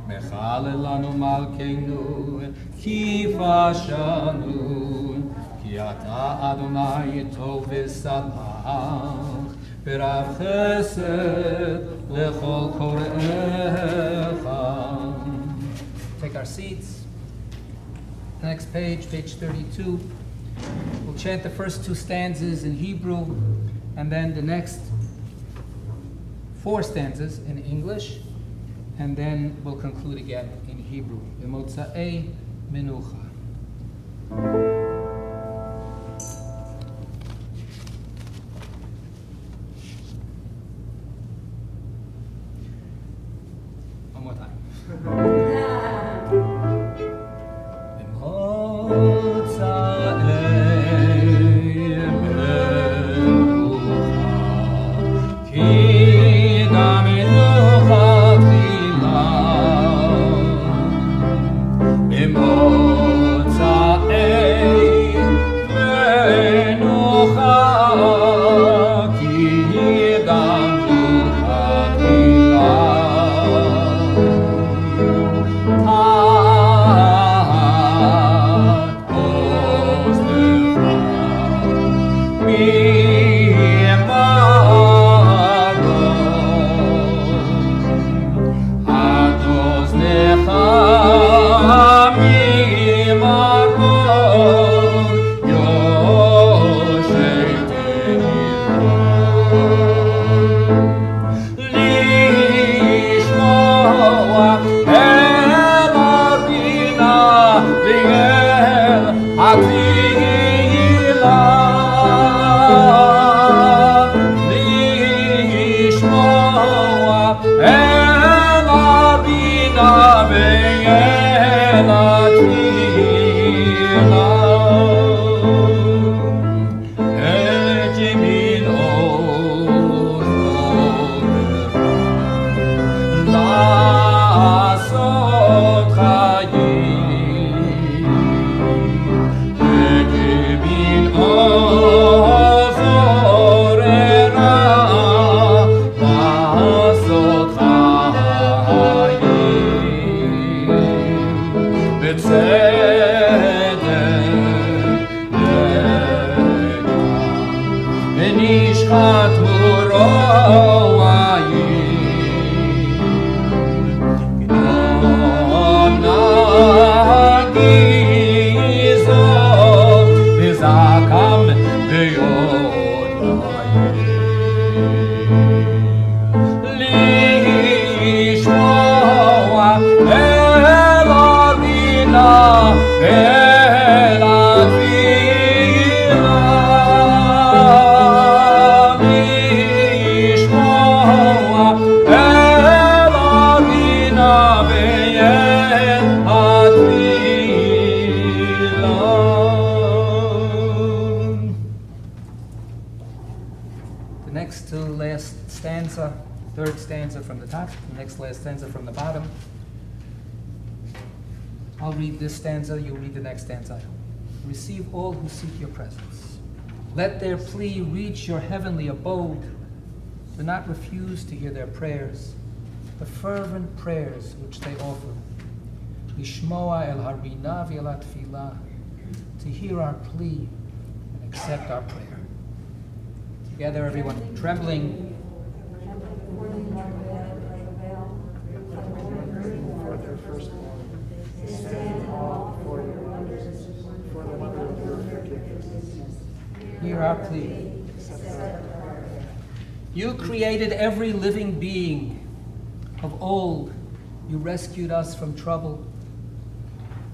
Speaker 11: מחלל לנו מלכנו כי פשענו, כי אתה אדוני טוב וסלח, ורב חסד לכל קוראיך. Take our seats. Next page, page 32. We'll chant the first 2 stanzas in Hebrew, and then the next 4 stanzas in English, and then we'll conclude again in Hebrew. B'motza'ei menucha. One more time. Third stanza from the top, the next last stanza from the bottom. I'll read this stanza, you read the next stanza. Receive all who seek your presence. Let their plea reach your heavenly abode. Do not refuse to hear their prayers, the fervent prayers which they offer. Lishmoa el harina v'el tefillah, to hear our plea and accept our prayer. Together, everyone, trembling.
Speaker 5: For their firstborn, stand all before you, for the wonder of your forgiveness.
Speaker 11: Hear our plea. You created every living being. Of old, you rescued us from trouble.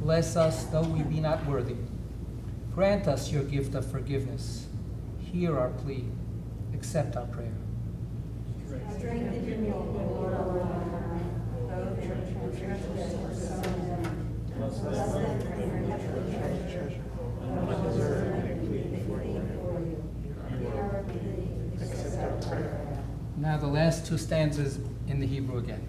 Speaker 11: Bless us, though we be not worthy. Grant us your gift of forgiveness. Hear our plea. Accept our prayer. Now the last two stanzas in the Hebrew again.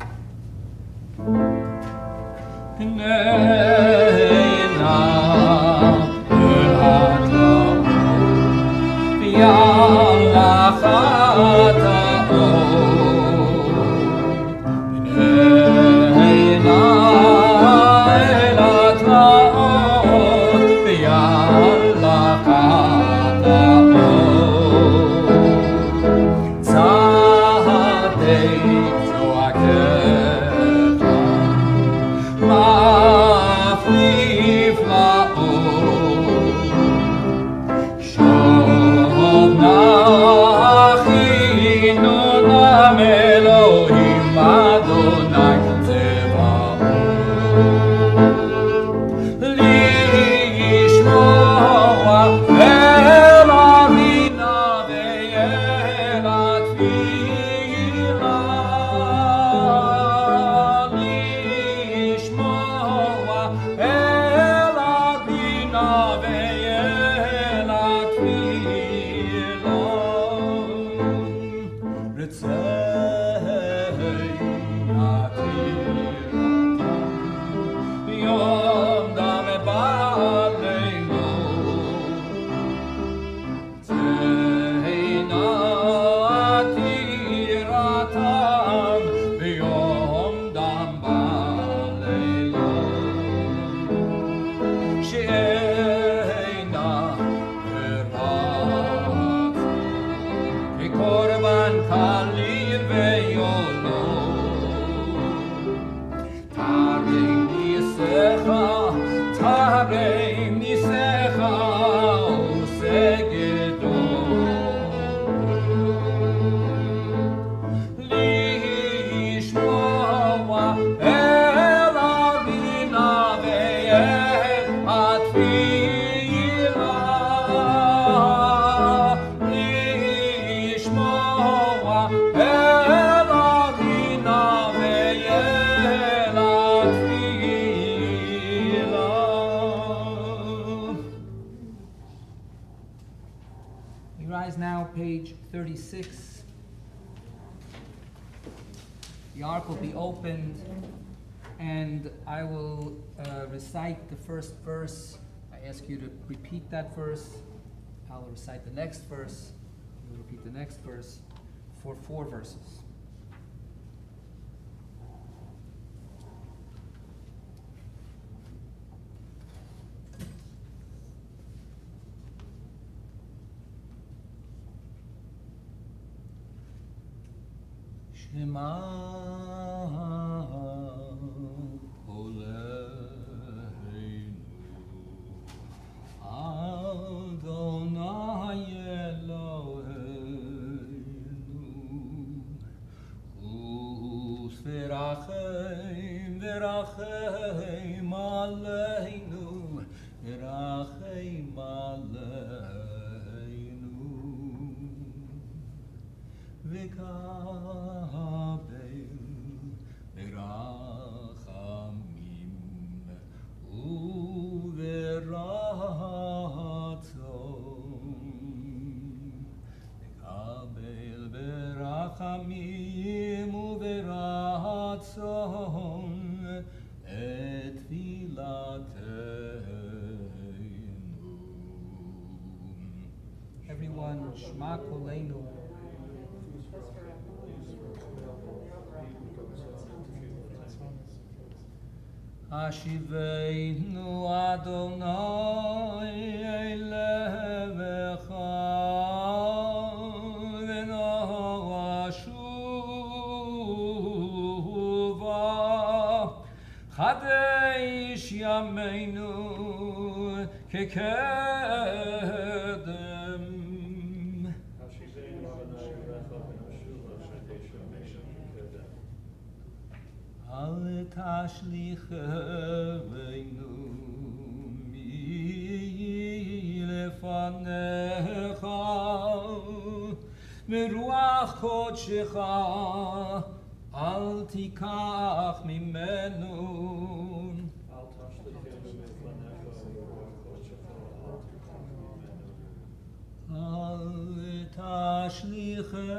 Speaker 11: We rise now, page 36. The ark will be opened, and I will recite the first verse. I ask you to repeat that verse. I'll recite the next verse. You'll repeat the next verse for 4 verses. Shema Oleinu Adonai Eloheinu Usverachem verachem aleinu verachem aleinu V'kabel berachamim uveratzon V'kabel berachamim uveratzon et tfilateinu. Everyone השיבנו אדוני אליך ונשובה חדש ימינו כקדם
Speaker 9: השיבנו אדוני אליך ונשובה חדש ימינו כקדם.
Speaker 11: אל תשליכנו מלפניך מרוח קודשך אל תיקח ממנו
Speaker 9: אל תשליכנו מלפניך ורוח קודשך אל תיקח ממנו.
Speaker 11: אל תשליכנו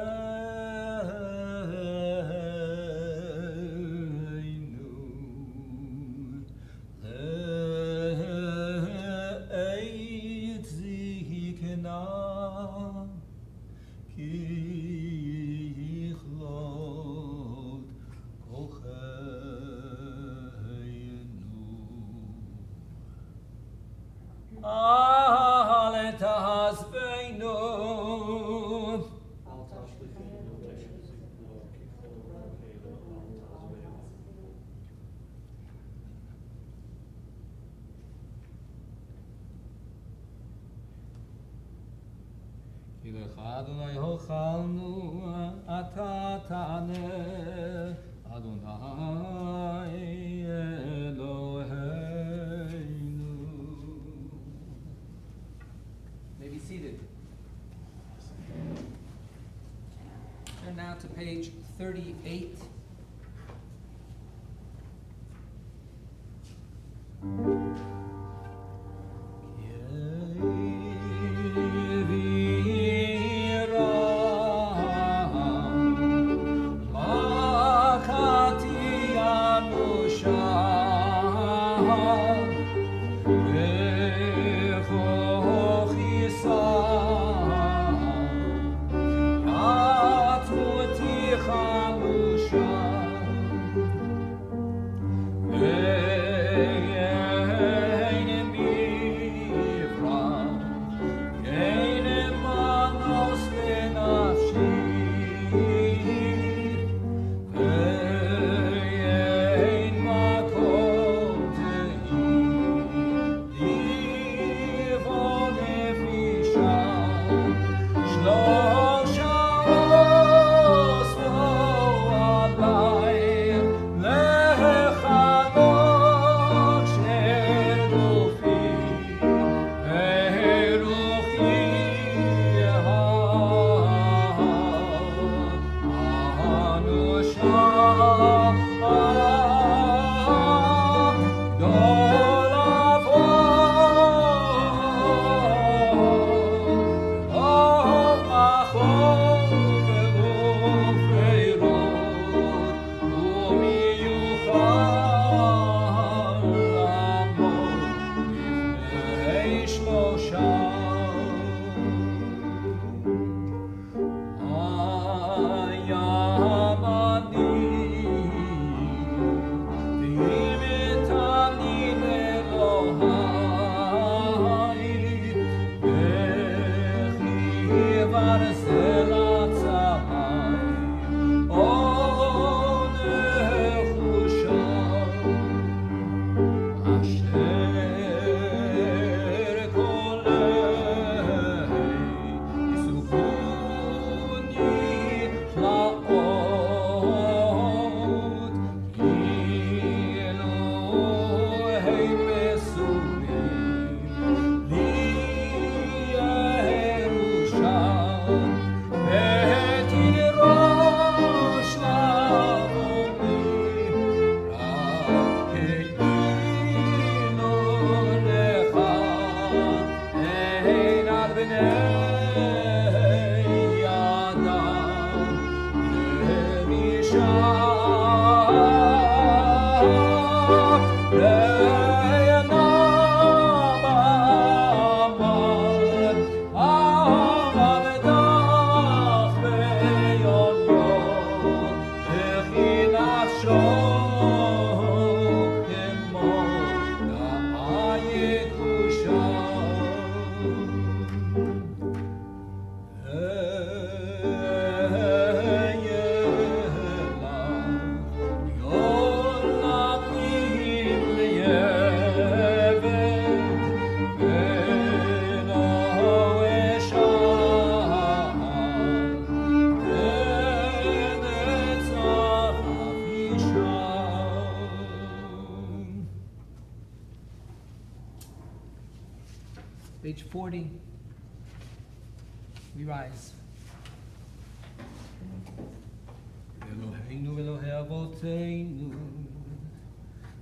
Speaker 11: לעת זקנה כי יכלות כוחנו. אל תעזבנו
Speaker 9: אל תשליכנו לעת זקנה כי יכלות כוחנו. אל תעזבנו.
Speaker 11: כי לך אדוני הוכלנו, אתה תענה, אדוני אלוהינו. May be seated. Turn now to page 38. Shomrei page 40. We rise. Eloheinu Elohei Avoteinu,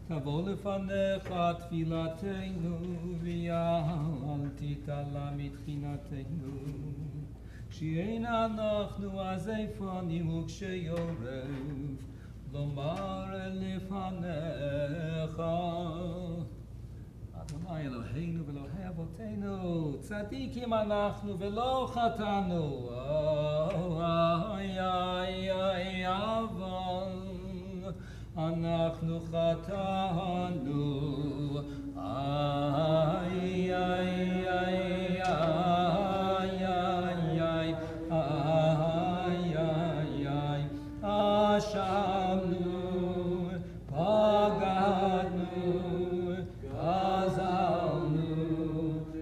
Speaker 11: tavo lefanecha tfilateinu, v'yal titala mitchinatenu. כשאין אנחנו אז איפנים וכשיורב לומר לפניך אדוני אלוהינו ואלוהי אבותינו צדיקים אנחנו ולא חטאנו איי איי איי אבל אנחנו חטאנו איי איי איי אשמנו, בגדנו, גזלנו,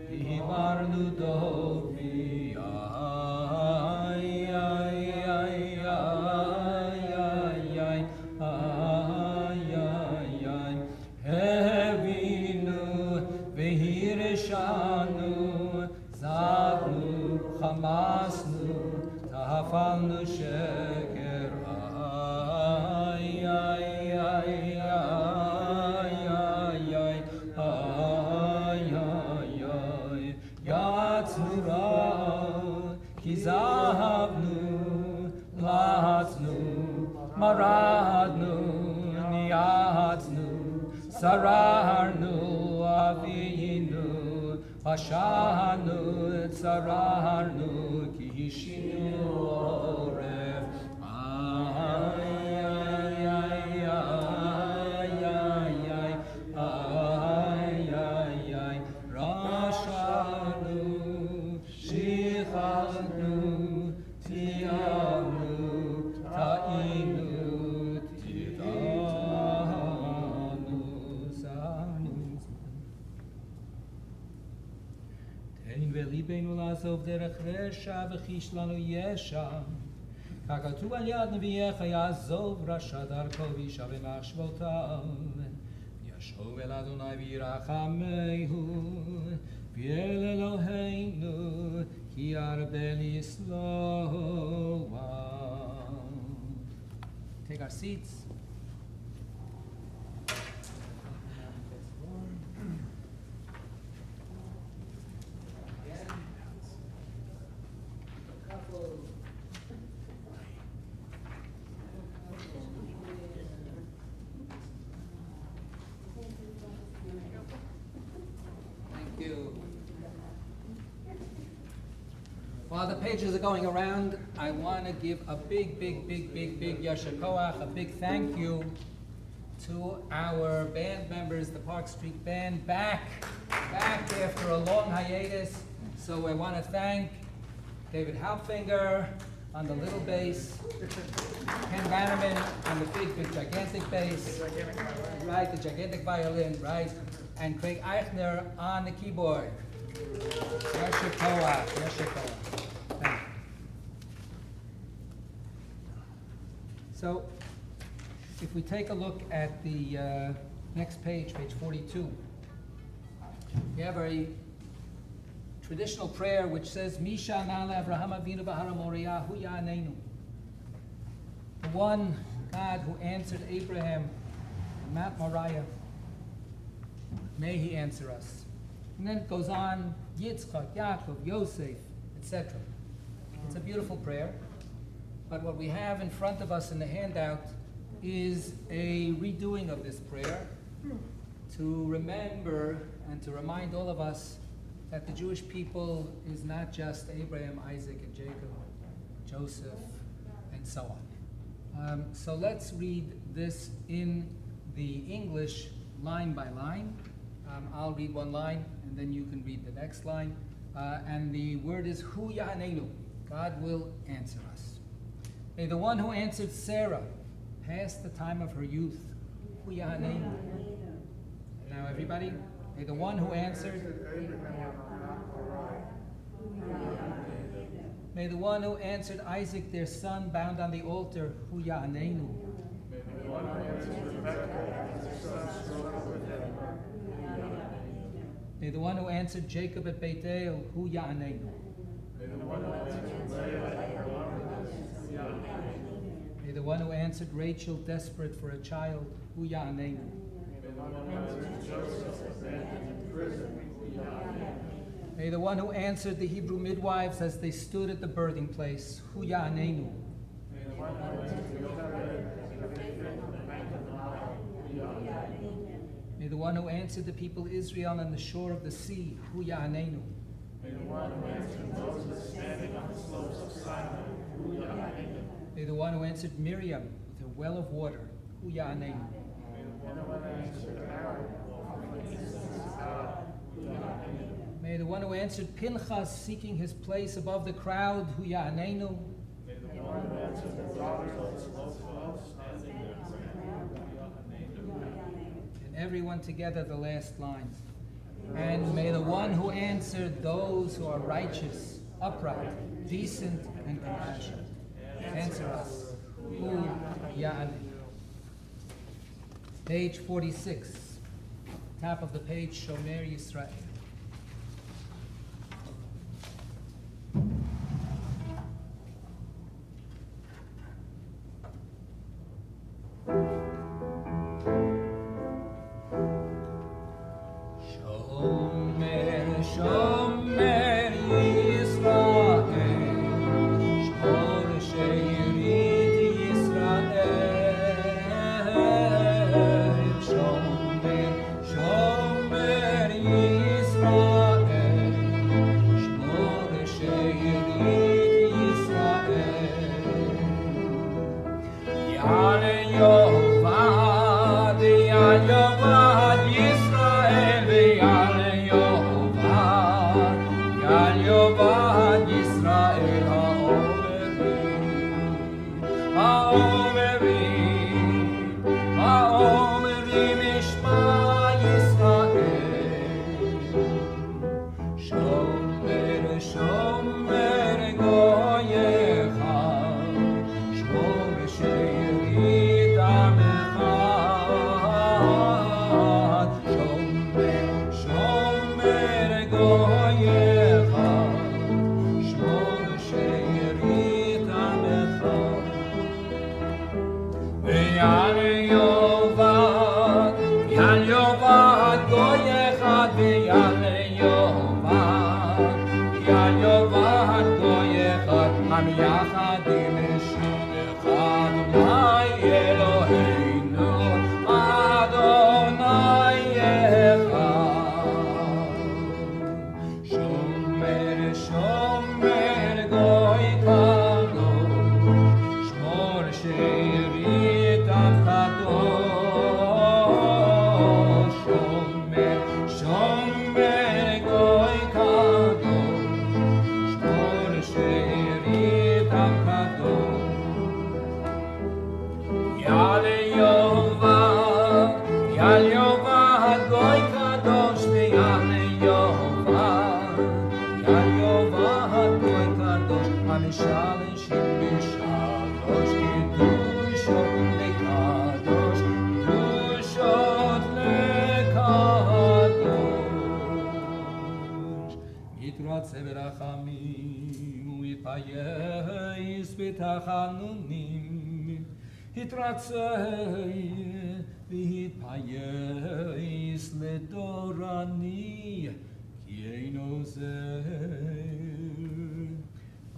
Speaker 11: דיברנו דופי, איי, איי, איי, איי, איי, איי, הבינו והרשענו, זבנו, חמסנו, תפלנו שקר, איי, איי, איי, איי, איי, איי, איי, יצנו רע, כי זהבנו, לחצנו, מרדנו, ניאצנו, שררנו, אבינו, פשענו, צררנו, כי השינו עורף, איי, איי, איי, איי, איי, איי, איי, איי, רשענו, שכחנו, תיאמנו, טעינו, תדענו, זרנו. תן וליבנו לעזוב דרך רשע וחיש לנו ישע. ככתוב על יד נביאך יעזוב רשע דרכו וישב במחשבותיו. ישוב אל אדוני וירחמהו ואל אלוהינו כי ירבה לסלוח. Take our seats. Thank you. While the pages are going around, I want to give a big Yasher Koach, a big thank you to our band members, the Park Street Band, back after a long hiatus. So I want to thank David Halfinger on the little bass, Ken Bannerman on the big gigantic bass, right, the gigantic violin, right, and Craig Eichner on the keyboard. Yasher Koach, Yasher Koach. Thank you. So, if we take a look at the next page, page 42, we have a traditional prayer which says, Misha Nala Avraham Avinu Bahara Moriah Hu Ya'anenu. The one God who answered Abraham on Mount Moriah, may he answer us. And then it goes on, Yitzchak, Yaakov, Yosef, etc. It's a beautiful prayer, but what we have in front of us in the handout is a redoing of this prayer to remember and to remind all of us that the Jewish people is not just Abraham, Isaac, and Jacob, Joseph, and so on. So let's read this in the English line by line. I'll read one line, and then you can read the next line. And the word is Hu Ya'anenu. God will answer us. May the one who answered Sarah past the time of her youth. Hu Ya'anenu. Now everybody, may the one who answered May the one who answered Isaac, their son, bound on the altar, Hu Ya'anenu.
Speaker 5: May the one who answered Rebekah, his son, strong with him.
Speaker 11: May the one who answered Jacob at Beit El, Hu Ya'anenu. May the one who answered Rachel desperate for a child, Hu Ya'anenu. May the one who answered the Hebrew midwives as they stood at the birthing place, Hu Ya'anenu. May the one who answered the people Israel on the shore of the sea, Hu Ya'anenu. May the one who answered Moses standing on the slopes of Sinai, Hu Ya'anenu. May the one who answered Miriam with her well of water, Hu Ya'anenu. May the one who answered Aaron offering incense to God, Hu Ya'anenu. May the one who answered Pinchas seeking his place above the crowd, Hu Ya'anenu. May the one who answered the daughters of Selichot standing there praying, Hu Ya'anenu. And everyone together the last lines. And may the one who answered those who are righteous, upright, decent, and compassionate answer us, Hu Ya'anenu. Page 46, top of the page, Shomrei Yisrael.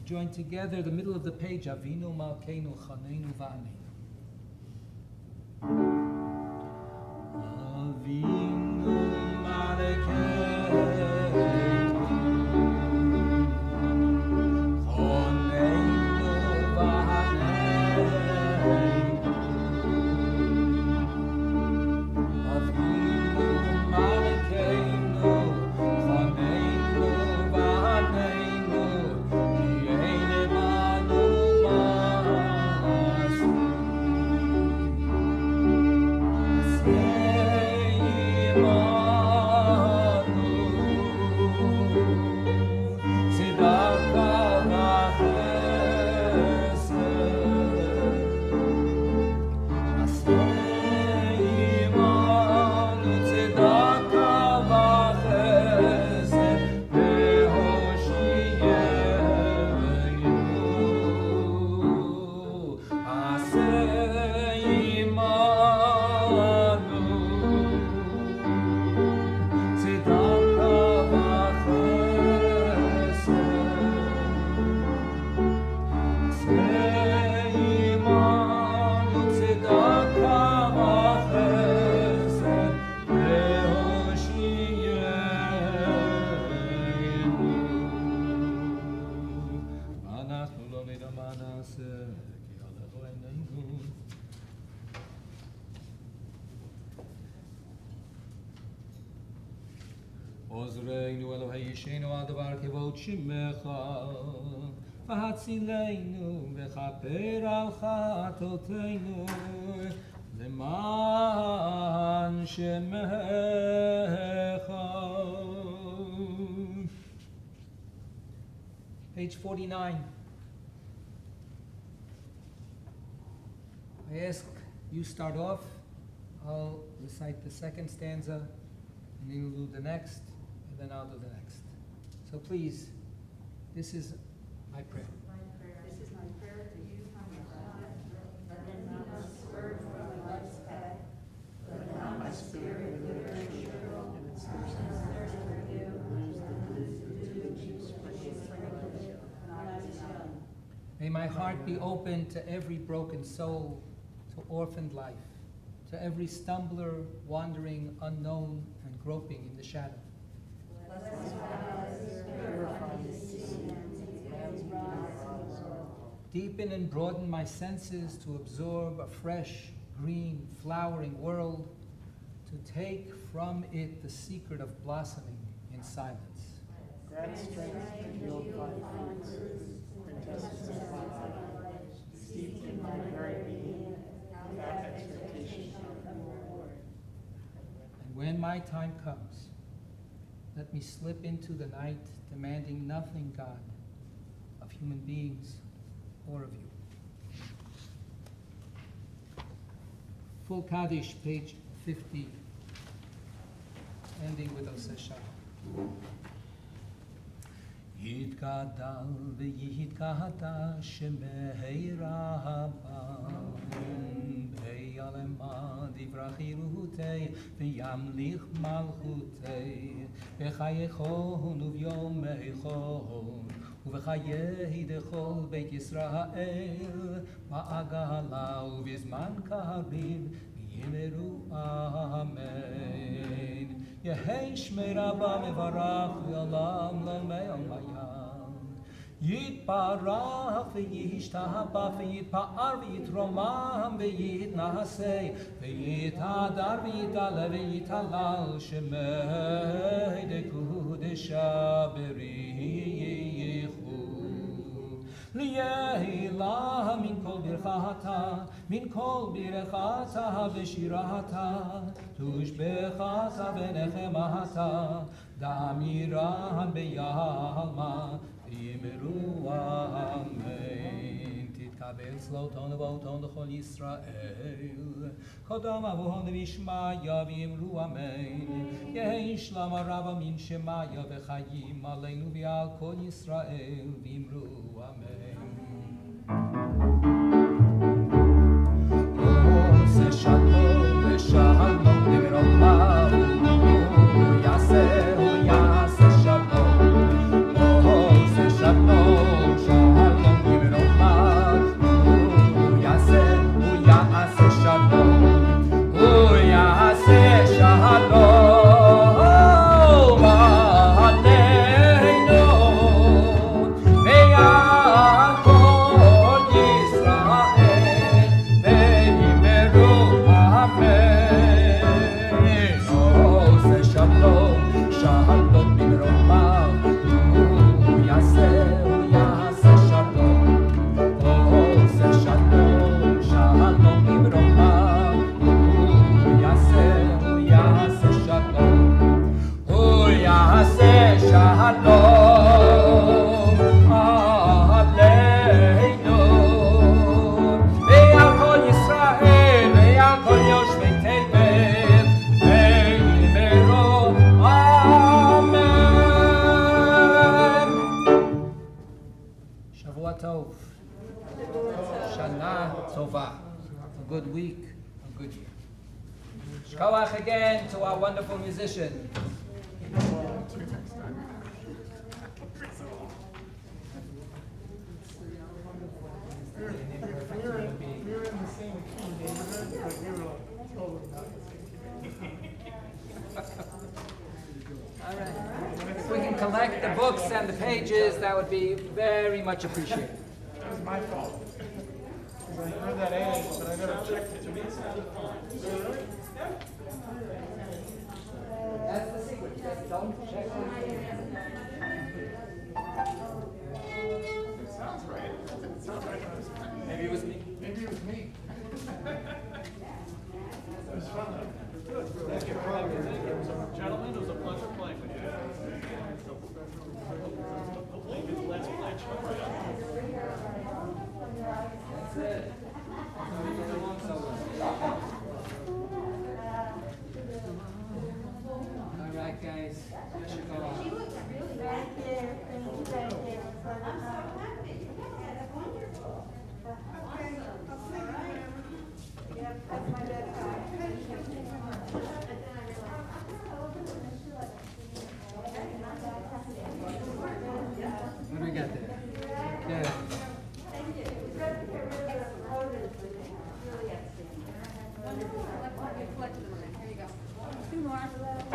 Speaker 11: Join together the middle of the page, Avinu Malkeinu Chaneinu Va'aneinu. Avinu Malkeinu עוזרנו אלוהי ישנו על דבר כבוד שמך, והצילנו וכפר על חטאותינו, למען שמך. Page 49. I ask you start off, I'll recite the second stanza, and then you'll do the next, and then I'll do the next. So please, this is my prayer.
Speaker 7: This is my prayer to you, my God. Let me not swerve from life's path. Let not my spirit wither and shrivel, and thirst for you,
Speaker 11: May my heart be open to every broken soul, to orphaned life, to every stumbler, wandering, unknown, and groping in the shadow. Deepen and broaden my senses to absorb a fresh, green, flowering world, to take from it the secret of blossoming in silence.
Speaker 6: Grant strength to yield my fruits, quintessence of my life, steeped in my very being, without expectation of reward.
Speaker 11: And when my time comes, let me slip into the night, demanding nothing, God, of human beings or of you. Full Kaddish, page 50, ending with Oseh Shalom. יתגדל ויתגדל שמהרה הבן ביעלמה דברכירותי וימליך מלכותי בחייכון וביומייכון ובחיי דכל בית ישראל בעגלה ובזמן קריב יאמרו אמן. יהי שמי רבה מברך לעולם לעולמי עולם. יתברך וישתבח ויתפאר ויתרומם ויתנשא ויתהדר ויתעלה ויתהלל שמי דקודשה בריחו. ליהילה מן כל ברכתה, מן כל ברכתה ושירתה, תושבחתה ונחמתה, דאמירן ביעלמה, ויאמרו אמן. תתקבל צלותון ובאותון לכל ישראל, קודם אבוהון וישמעיה ויאמרו אמן. יהי שלום רב מן שמעיה וחיים עלינו ועל כל ישראל, ויאמרו אמן. עושה שלום ושלום למרומיו, יעשה שלום. עושה שלום, שלום למרומיו, יעשה שלום. יעשה שלום עלינו ועל כל ישראל, ויאמרו אמן. עושה שלום, שלום במרומיו, הוא יעשה שלום. עושה שלום, שלום במרומיו, הוא יעשה שלום. הוא יעשה שלום עלינו ועל כל ישראל ועל כל יושבי תבל, ויאמרו אמן. שבוע טוב, שנה טובה, a good week, a good year. Shkoach again to our wonderful musician.
Speaker 6: We're in the same key neighborhood, but we were totally not the same key.
Speaker 11: All right. If we can collect the books and the pages, that would be very much appreciated.
Speaker 6: That was my fault. Because I heard that A, but I never checked it. To me, it sounded fine.
Speaker 11: That's the secret. Don't check.
Speaker 6: It sounds right. It sounds right.
Speaker 11: Maybe it was me.
Speaker 6: Maybe it was me. It was fun though. Good.
Speaker 9: Thank you. Gentlemen, it was a pleasure playing with you. Hopefully you get the last play at Shomrei.
Speaker 11: That's it. So you get along so well. All right, guys. You should go on.
Speaker 8: Thank you, thank you. I'm so happy. That's wonderful.
Speaker 4: Okay, I'll see you, ma'am.
Speaker 8: Yep, that's my bedtime.
Speaker 11: What do we got there? Yeah.
Speaker 8: Thank you.
Speaker 1: Here you go. Two more.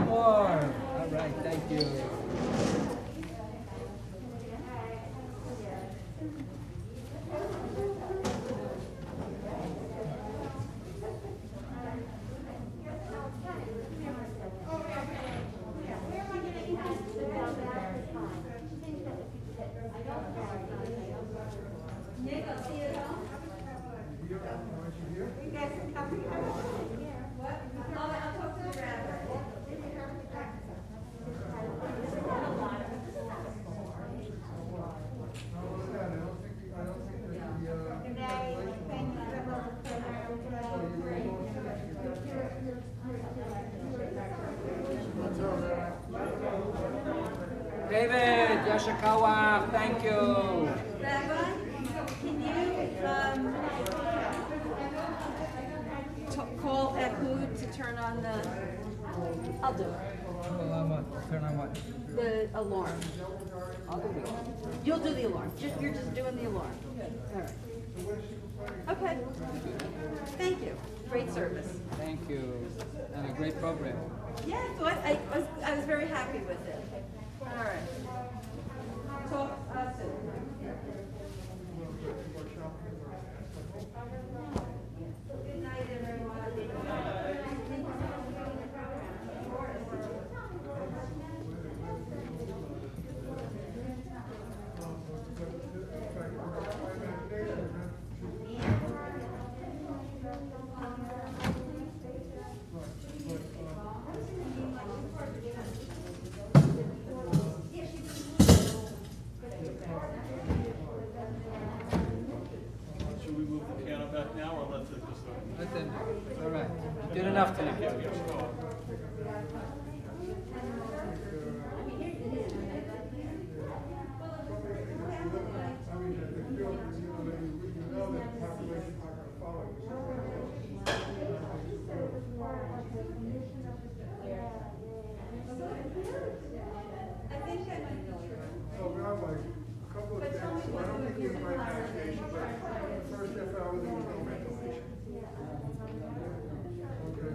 Speaker 11: More. All right, thank you.
Speaker 7: Nick, I'll see you at home.
Speaker 8: You guys can come here.
Speaker 7: What? I'll talk to the rabbi.
Speaker 8: Good night. Thank you for the
Speaker 11: David, Yashikawa, thank you.
Speaker 7: Rabbi, can you, call Ehud to turn on the, I'll do it,
Speaker 11: Turn on what?
Speaker 7: the alarm. I'll do the alarm. You'll do the alarm, you're just doing the alarm. All right. Okay. Thank you, great service.
Speaker 11: Thank you. And a great program.
Speaker 7: Yeah, I was very happy with it. All right. Talk, soon. Good night, everyone.
Speaker 9: Should we move the piano back now or let it just?
Speaker 11: Let them, all right. You did enough tonight.
Speaker 9: Yes, go on.
Speaker 7: I think that might be true.
Speaker 5: So Rabbi, a couple of things. I don't think we invite medication, but the first half hour there was no ventilation. Okay.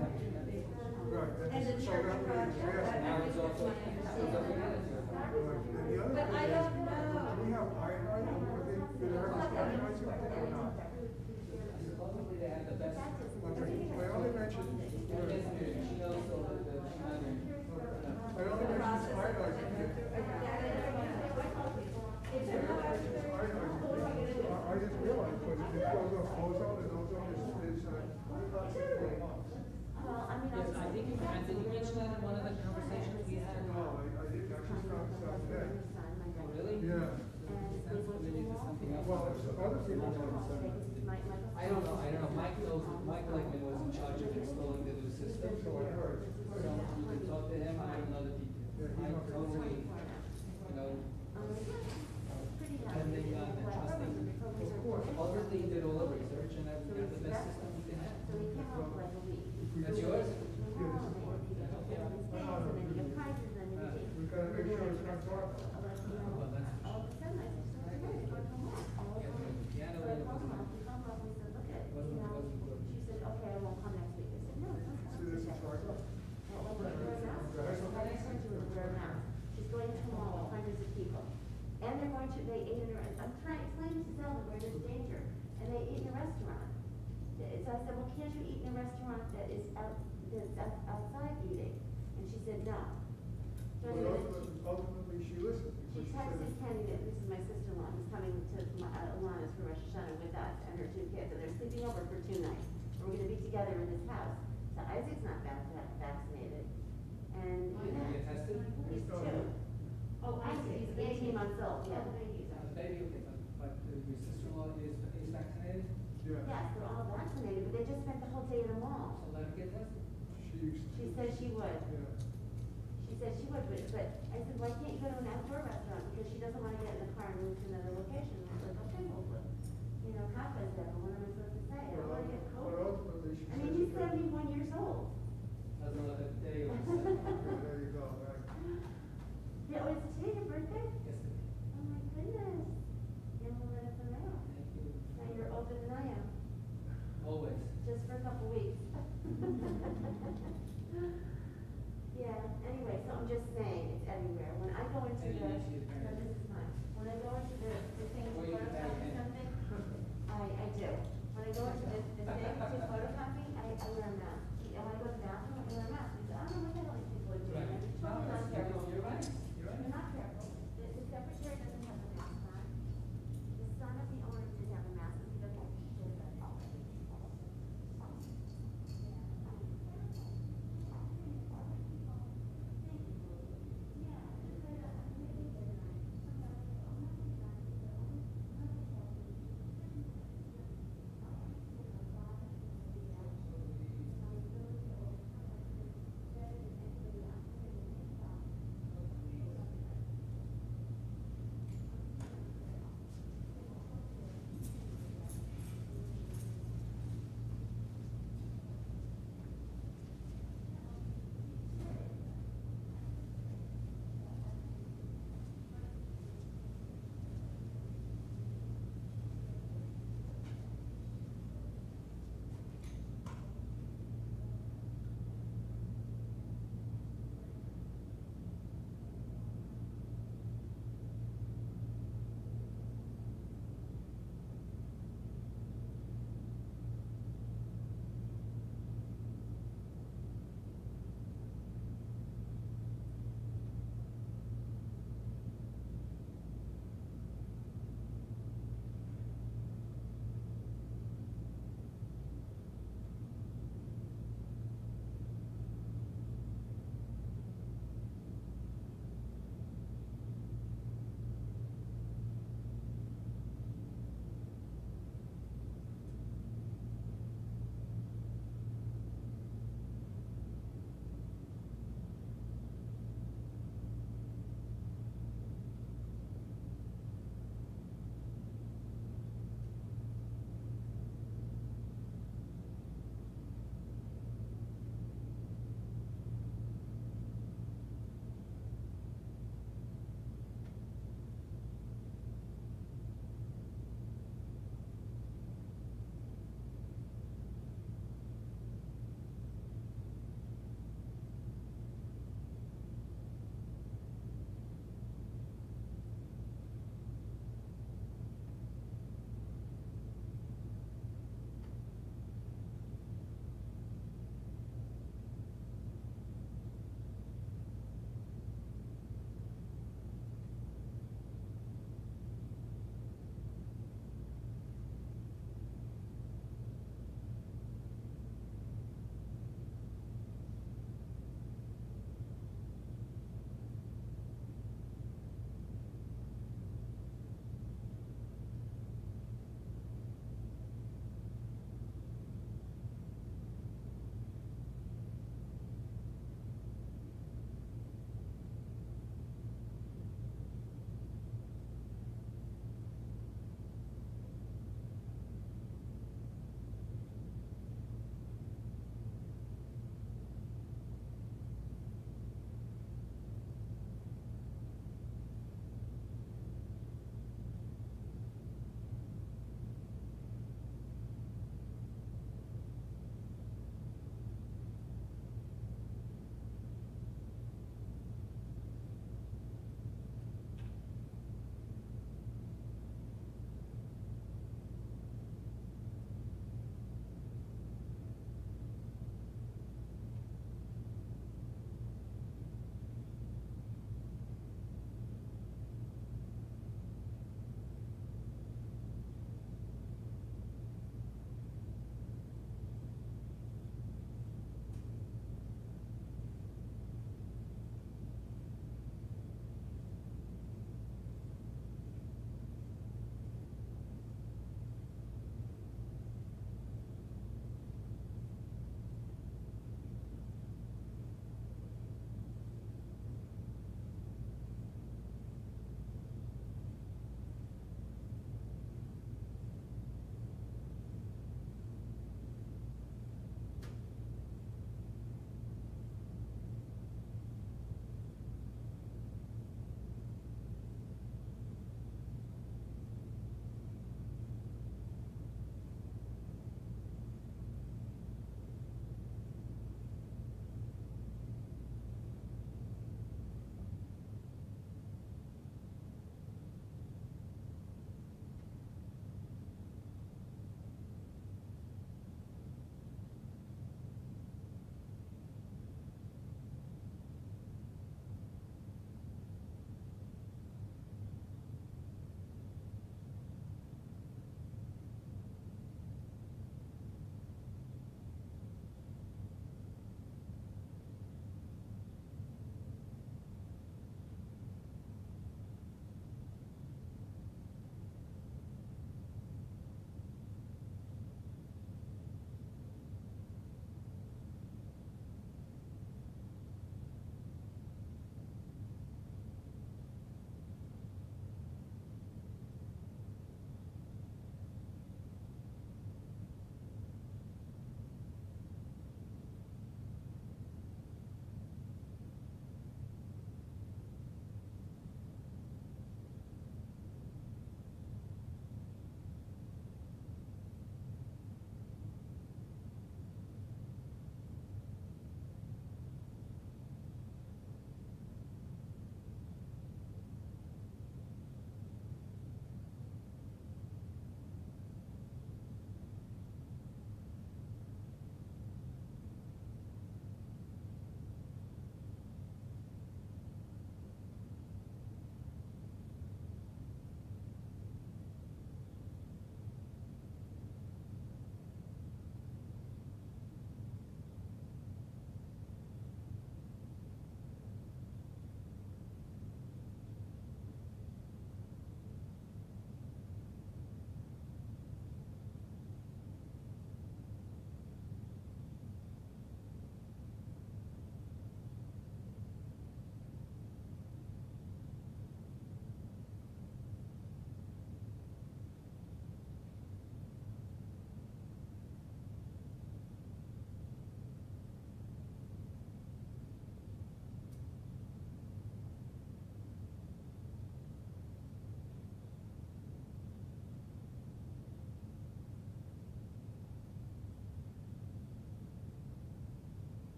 Speaker 5: Right.
Speaker 7: And the
Speaker 5: So
Speaker 7: church
Speaker 5: that was-
Speaker 7: project.
Speaker 5: yes.
Speaker 11: Now it's also.
Speaker 5: And the other
Speaker 7: But
Speaker 5: thing
Speaker 7: I
Speaker 5: is,
Speaker 7: don't know.
Speaker 5: do we have iodine, or did they iodinize it or not?
Speaker 11: Supposedly they have the best.
Speaker 5: Okay. I only mentioned,
Speaker 11: She knows all the
Speaker 5: I only mentioned this iodizing thing. I didn't realize, but it goes off ozone, and ozone is toxic.
Speaker 10: Well, I mean,
Speaker 11: Yes, I think you, and did you mention that in one of the conversations we had?
Speaker 5: No, I didn't, I just found this out today.
Speaker 11: Oh, really?
Speaker 5: Yeah.
Speaker 11: Sounds related to something else.
Speaker 5: Well, it's other people don't.
Speaker 11: I don't know, Mike knows, Mike Lakeman was in charge of installing the new system, so
Speaker 5: So I heard.
Speaker 11: you can talk to him, I don't know the details. Mike totally, you know, depending on and trusting. Ultimately, he did all the research, and that's the best system we can have. That's yours?
Speaker 5: Yeah, this is one. We gotta make sure it's not dark.
Speaker 11: Well, that's, yeah, the piano wasn't good.
Speaker 10: She said, okay, I won't come next week. I said, no, don't come.
Speaker 5: See, this is dark.
Speaker 10: She's going to tomorrow, hundreds of people. And they're going to, they ate in a, I'm trying to explain to them where there's danger, and they eat in a restaurant. So I said, well, can't you eat in a restaurant that is outside eating? And she said, no. 20
Speaker 5: But
Speaker 10: minutes.
Speaker 5: ultimately, she listened.
Speaker 10: She
Speaker 5: because said
Speaker 10: texted Kenny that this is my sister-in-law, who's coming to Alana's for Rosh Hashanah with us and her 2 kids, and they're sleeping over for 2 nights. We're gonna be together in this house. So Isaac's not vaccinated, and
Speaker 3: Did you get tested?
Speaker 10: he's 2. Oh, Isaac, he's 18 months old, yeah.
Speaker 3: The baby, okay, but your sister-in-law is vaccinated,
Speaker 5: Yeah.
Speaker 10: Yes, they're all vaccinated, but they just spent the whole day in the mall.
Speaker 3: so let her get tested.
Speaker 10: She said she would.
Speaker 5: Yeah.
Speaker 10: She said she would, but I said, why can't you go to an outdoor restaurant? Because she doesn't want to get in the car and move to another location. I was like, okay, well, you know, Kapa's there, but what am I supposed to say? I don't want to get
Speaker 5: But
Speaker 10: COVID.
Speaker 5: ultimately, she
Speaker 10: I
Speaker 5: said.
Speaker 10: mean, he's 71 years old.
Speaker 3: Doesn't look like a day or
Speaker 5: Yeah,
Speaker 3: so.
Speaker 5: there you go, right.
Speaker 10: Yeah, oh, is it today your birthday?
Speaker 3: Yes, it is.
Speaker 10: Oh my goodness. You will let us know.
Speaker 3: Thank you.
Speaker 10: Now you're older than I am,
Speaker 3: Always.
Speaker 10: just for a couple weeks. Yeah, anyway, so I'm just saying, it's everywhere. When I go into
Speaker 3: Maybe
Speaker 10: the,
Speaker 3: you should
Speaker 10: no,
Speaker 3: parent.
Speaker 10: this is mine. When I go into the thing to
Speaker 3: Or you can
Speaker 10: photocopy
Speaker 3: parent.
Speaker 10: something, I do. When I go into the thing to photocopy, I wear a